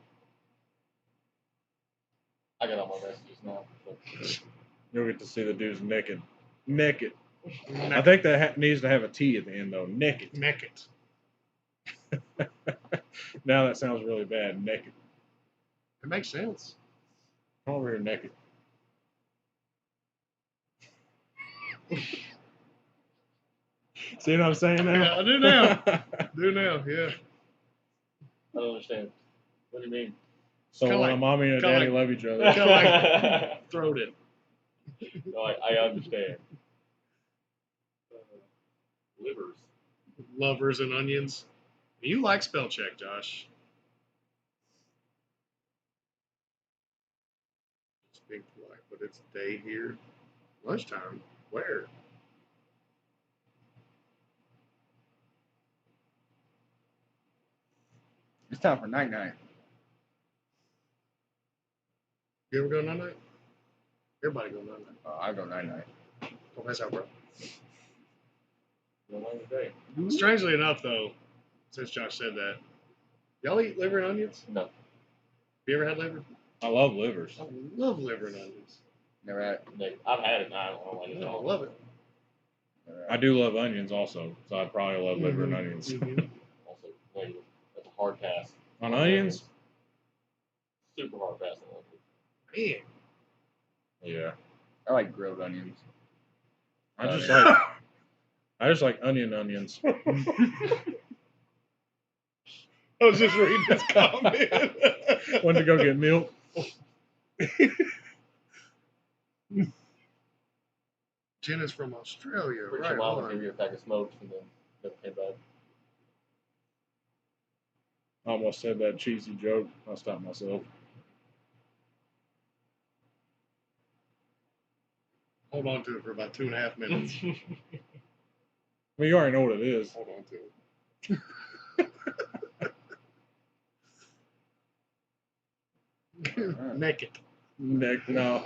I got all my messages now. You'll get to see the dudes naked. Naked. I think that needs to have a T at the end, though. Naked. Naked. Now that sounds really bad. Naked. It makes sense. Come over here naked. See what I'm saying now? Yeah, I do now. Yeah. I don't understand. What do you mean? So Kinda when like- a mommy and a kinda daddy like- love each other. Kind of like throated. No, I understand. Livers. Lovers and onions. You like spell check, Josh. It's being polite, but it's day here. Lunchtime. Where? It's time for night night. You ever go night night? Everybody go nine. I go 9-9. Go mess out, bro. No longer day. Strangely enough, though, since Josh said that, y'all eat liver and onions? No. You ever had liver? I love livers. I love liver and onions. Never had. I've had it. And I don't like it at I all. love it. I do love onions also, so I probably love liver and Mhm. onions. Mhm. Also, like, that's a hard pass. On onions? Super hard pass on onions. Man. Yeah. I like grilled onions. I just Yeah. like onions. I was just reading this comment. Went to go get milk. Jen is from Australia, Pretty right? sure mom would on. give you a pack of smokes and then never came back. I almost said that cheesy joke. I stopped myself. Hold on to it for about 2.5 minutes. Well, you already know what it is. Hold on to it. Naked. Nick, no.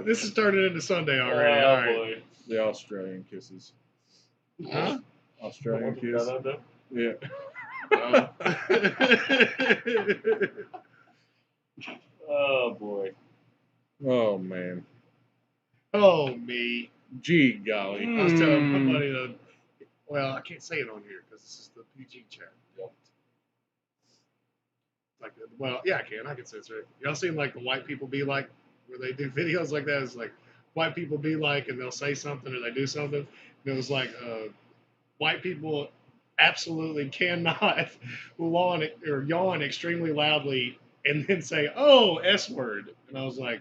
This is turning into Sunday already. Oh, All right. boy. The Australian kisses. Huh? Australian kiss. No. Yeah. Oh, boy. Oh man. Oh, me. Gee golly. I was telling my buddy that. Well, I can't say it on here because this is the PG chat. Like, well, yeah, I can. I can censor it. Y'all seen like the white people be like, where they do videos like that? It's like white people be like, and they'll say something or they do something. And it was like, white people absolutely cannot yawn extremely loudly and then say, "Oh, S word." And I was like,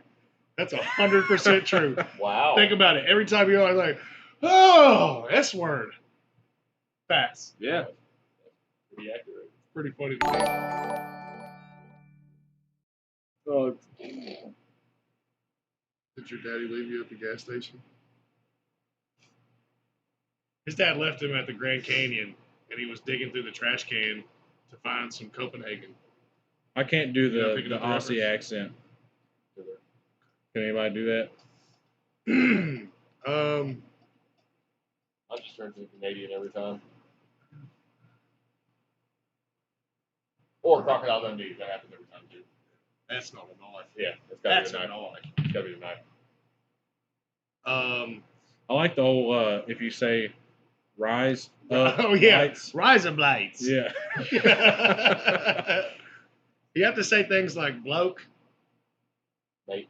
that's 100% true. Wow. Think about it. Every time you're like, "Oh, S word." Fast. Yeah. Pretty accurate. Pretty funny to me. Oh, Did your daddy leave you at the gas station? His dad left him at the Grand Canyon, and he was digging through the trash can to find some Copenhagen. I can't do Yeah, the picking up the Aussie reference. accent. Can anybody do that? I just turn to Canadian every time. Or Crocodile Dundee. That happens every time, too. That's not a knife. Yeah, it's got to That's be a the knife. knife. It's got to be the knife. I like the whole if you say rise up Oh yeah, lights. Riser blades. Yeah. You have to say things like bloke. Mate.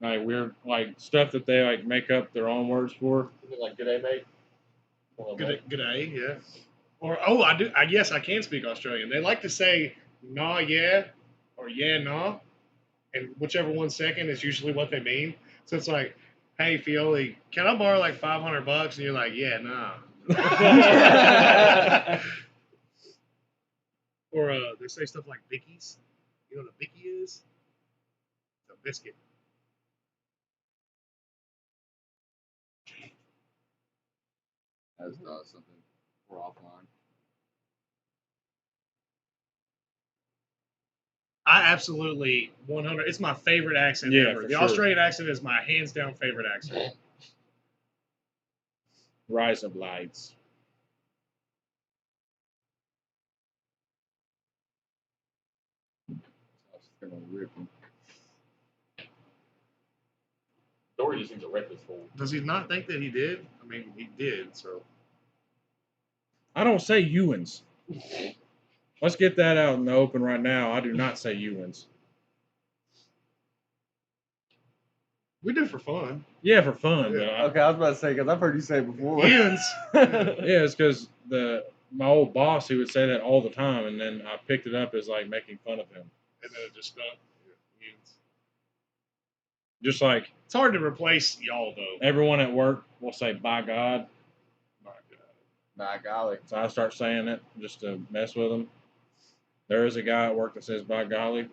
Like weird stuff that they like make up their own words for. Is it like good day, mate? Well, mate. Good day, yeah. Or I do. I guess I can speak Australian. They like to say nah, yeah, or yeah, nah, and whichever one's second is usually what they mean. So it's like, hey, Fioli, can I borrow like $500? And you're like, yeah, nah. Or they say stuff like bickies. You know what a bicky is? It's a biscuit. That's something we're offline. I absolutely 100. It's my favorite accent Yeah, ever. for The sure. Australian accent is my hands down favorite accent. Rise up lights. That's gonna rip him. Dory just seems a reckless fool. Does he not think that he did? I mean, he did. So I don't say Ewans. Let's get that out in the open right now. I do not say Ewans. we do for fun. Yeah, for fun. But Okay, I was about to say because I've heard you say it before. Ian's. yeah, it's because my old boss, he would say that all the time, and then I picked it up as like making fun of him. And then it just stuck. Ian's. Just like It's hard to replace y'all though. everyone at work will say "by God," My God. By golly. so I start saying it just to mess with them. There is a guy at work that says "by golly,"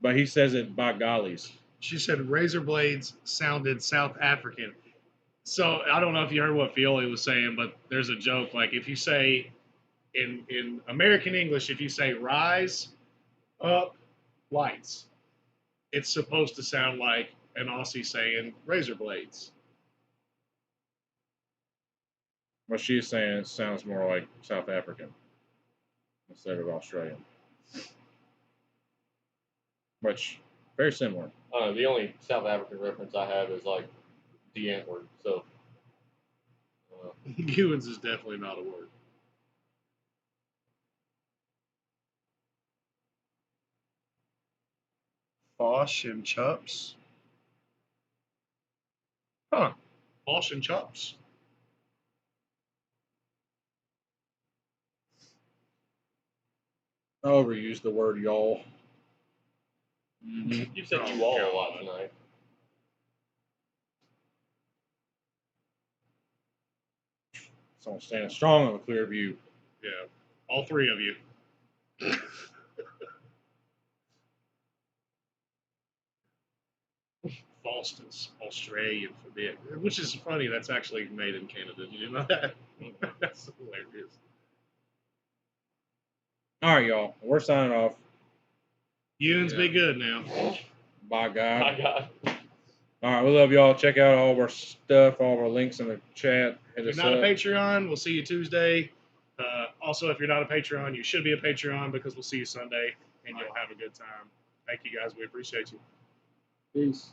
but he says it "by gollies." She said razor blades sounded South African. So I don't know if you heard what Fioli was saying, but there's a joke like if you say in American English, if you say rise, Up lights. It's supposed to sound like an Aussie saying razor blades. What she's saying, it sounds more like South African instead of Australian. Which, very similar. The only South African reference I have is like the N word. So. Ewan's is definitely not a word. Fosh and Chups. Huh. Fosh and Chups. I overused the word y'all. You said you all a lot tonight. Someone standing strong on the clear view. Yeah. All three of you. Falston's Australian for bit, which is funny. That's actually made in Canada. Did you know that? That's hilarious. All right, y'all. We're signing off. Ewan's be good now. By God. My God. All right, we love y'all. Check out all of our stuff, all of our links in the chat. Hit If us you're not up. a Patreon, we'll see you Tuesday. Also, if you're not a Patreon, you should be a Patreon because we'll see you Sunday and you'll have a good time. Thank you guys. We appreciate you. Peace.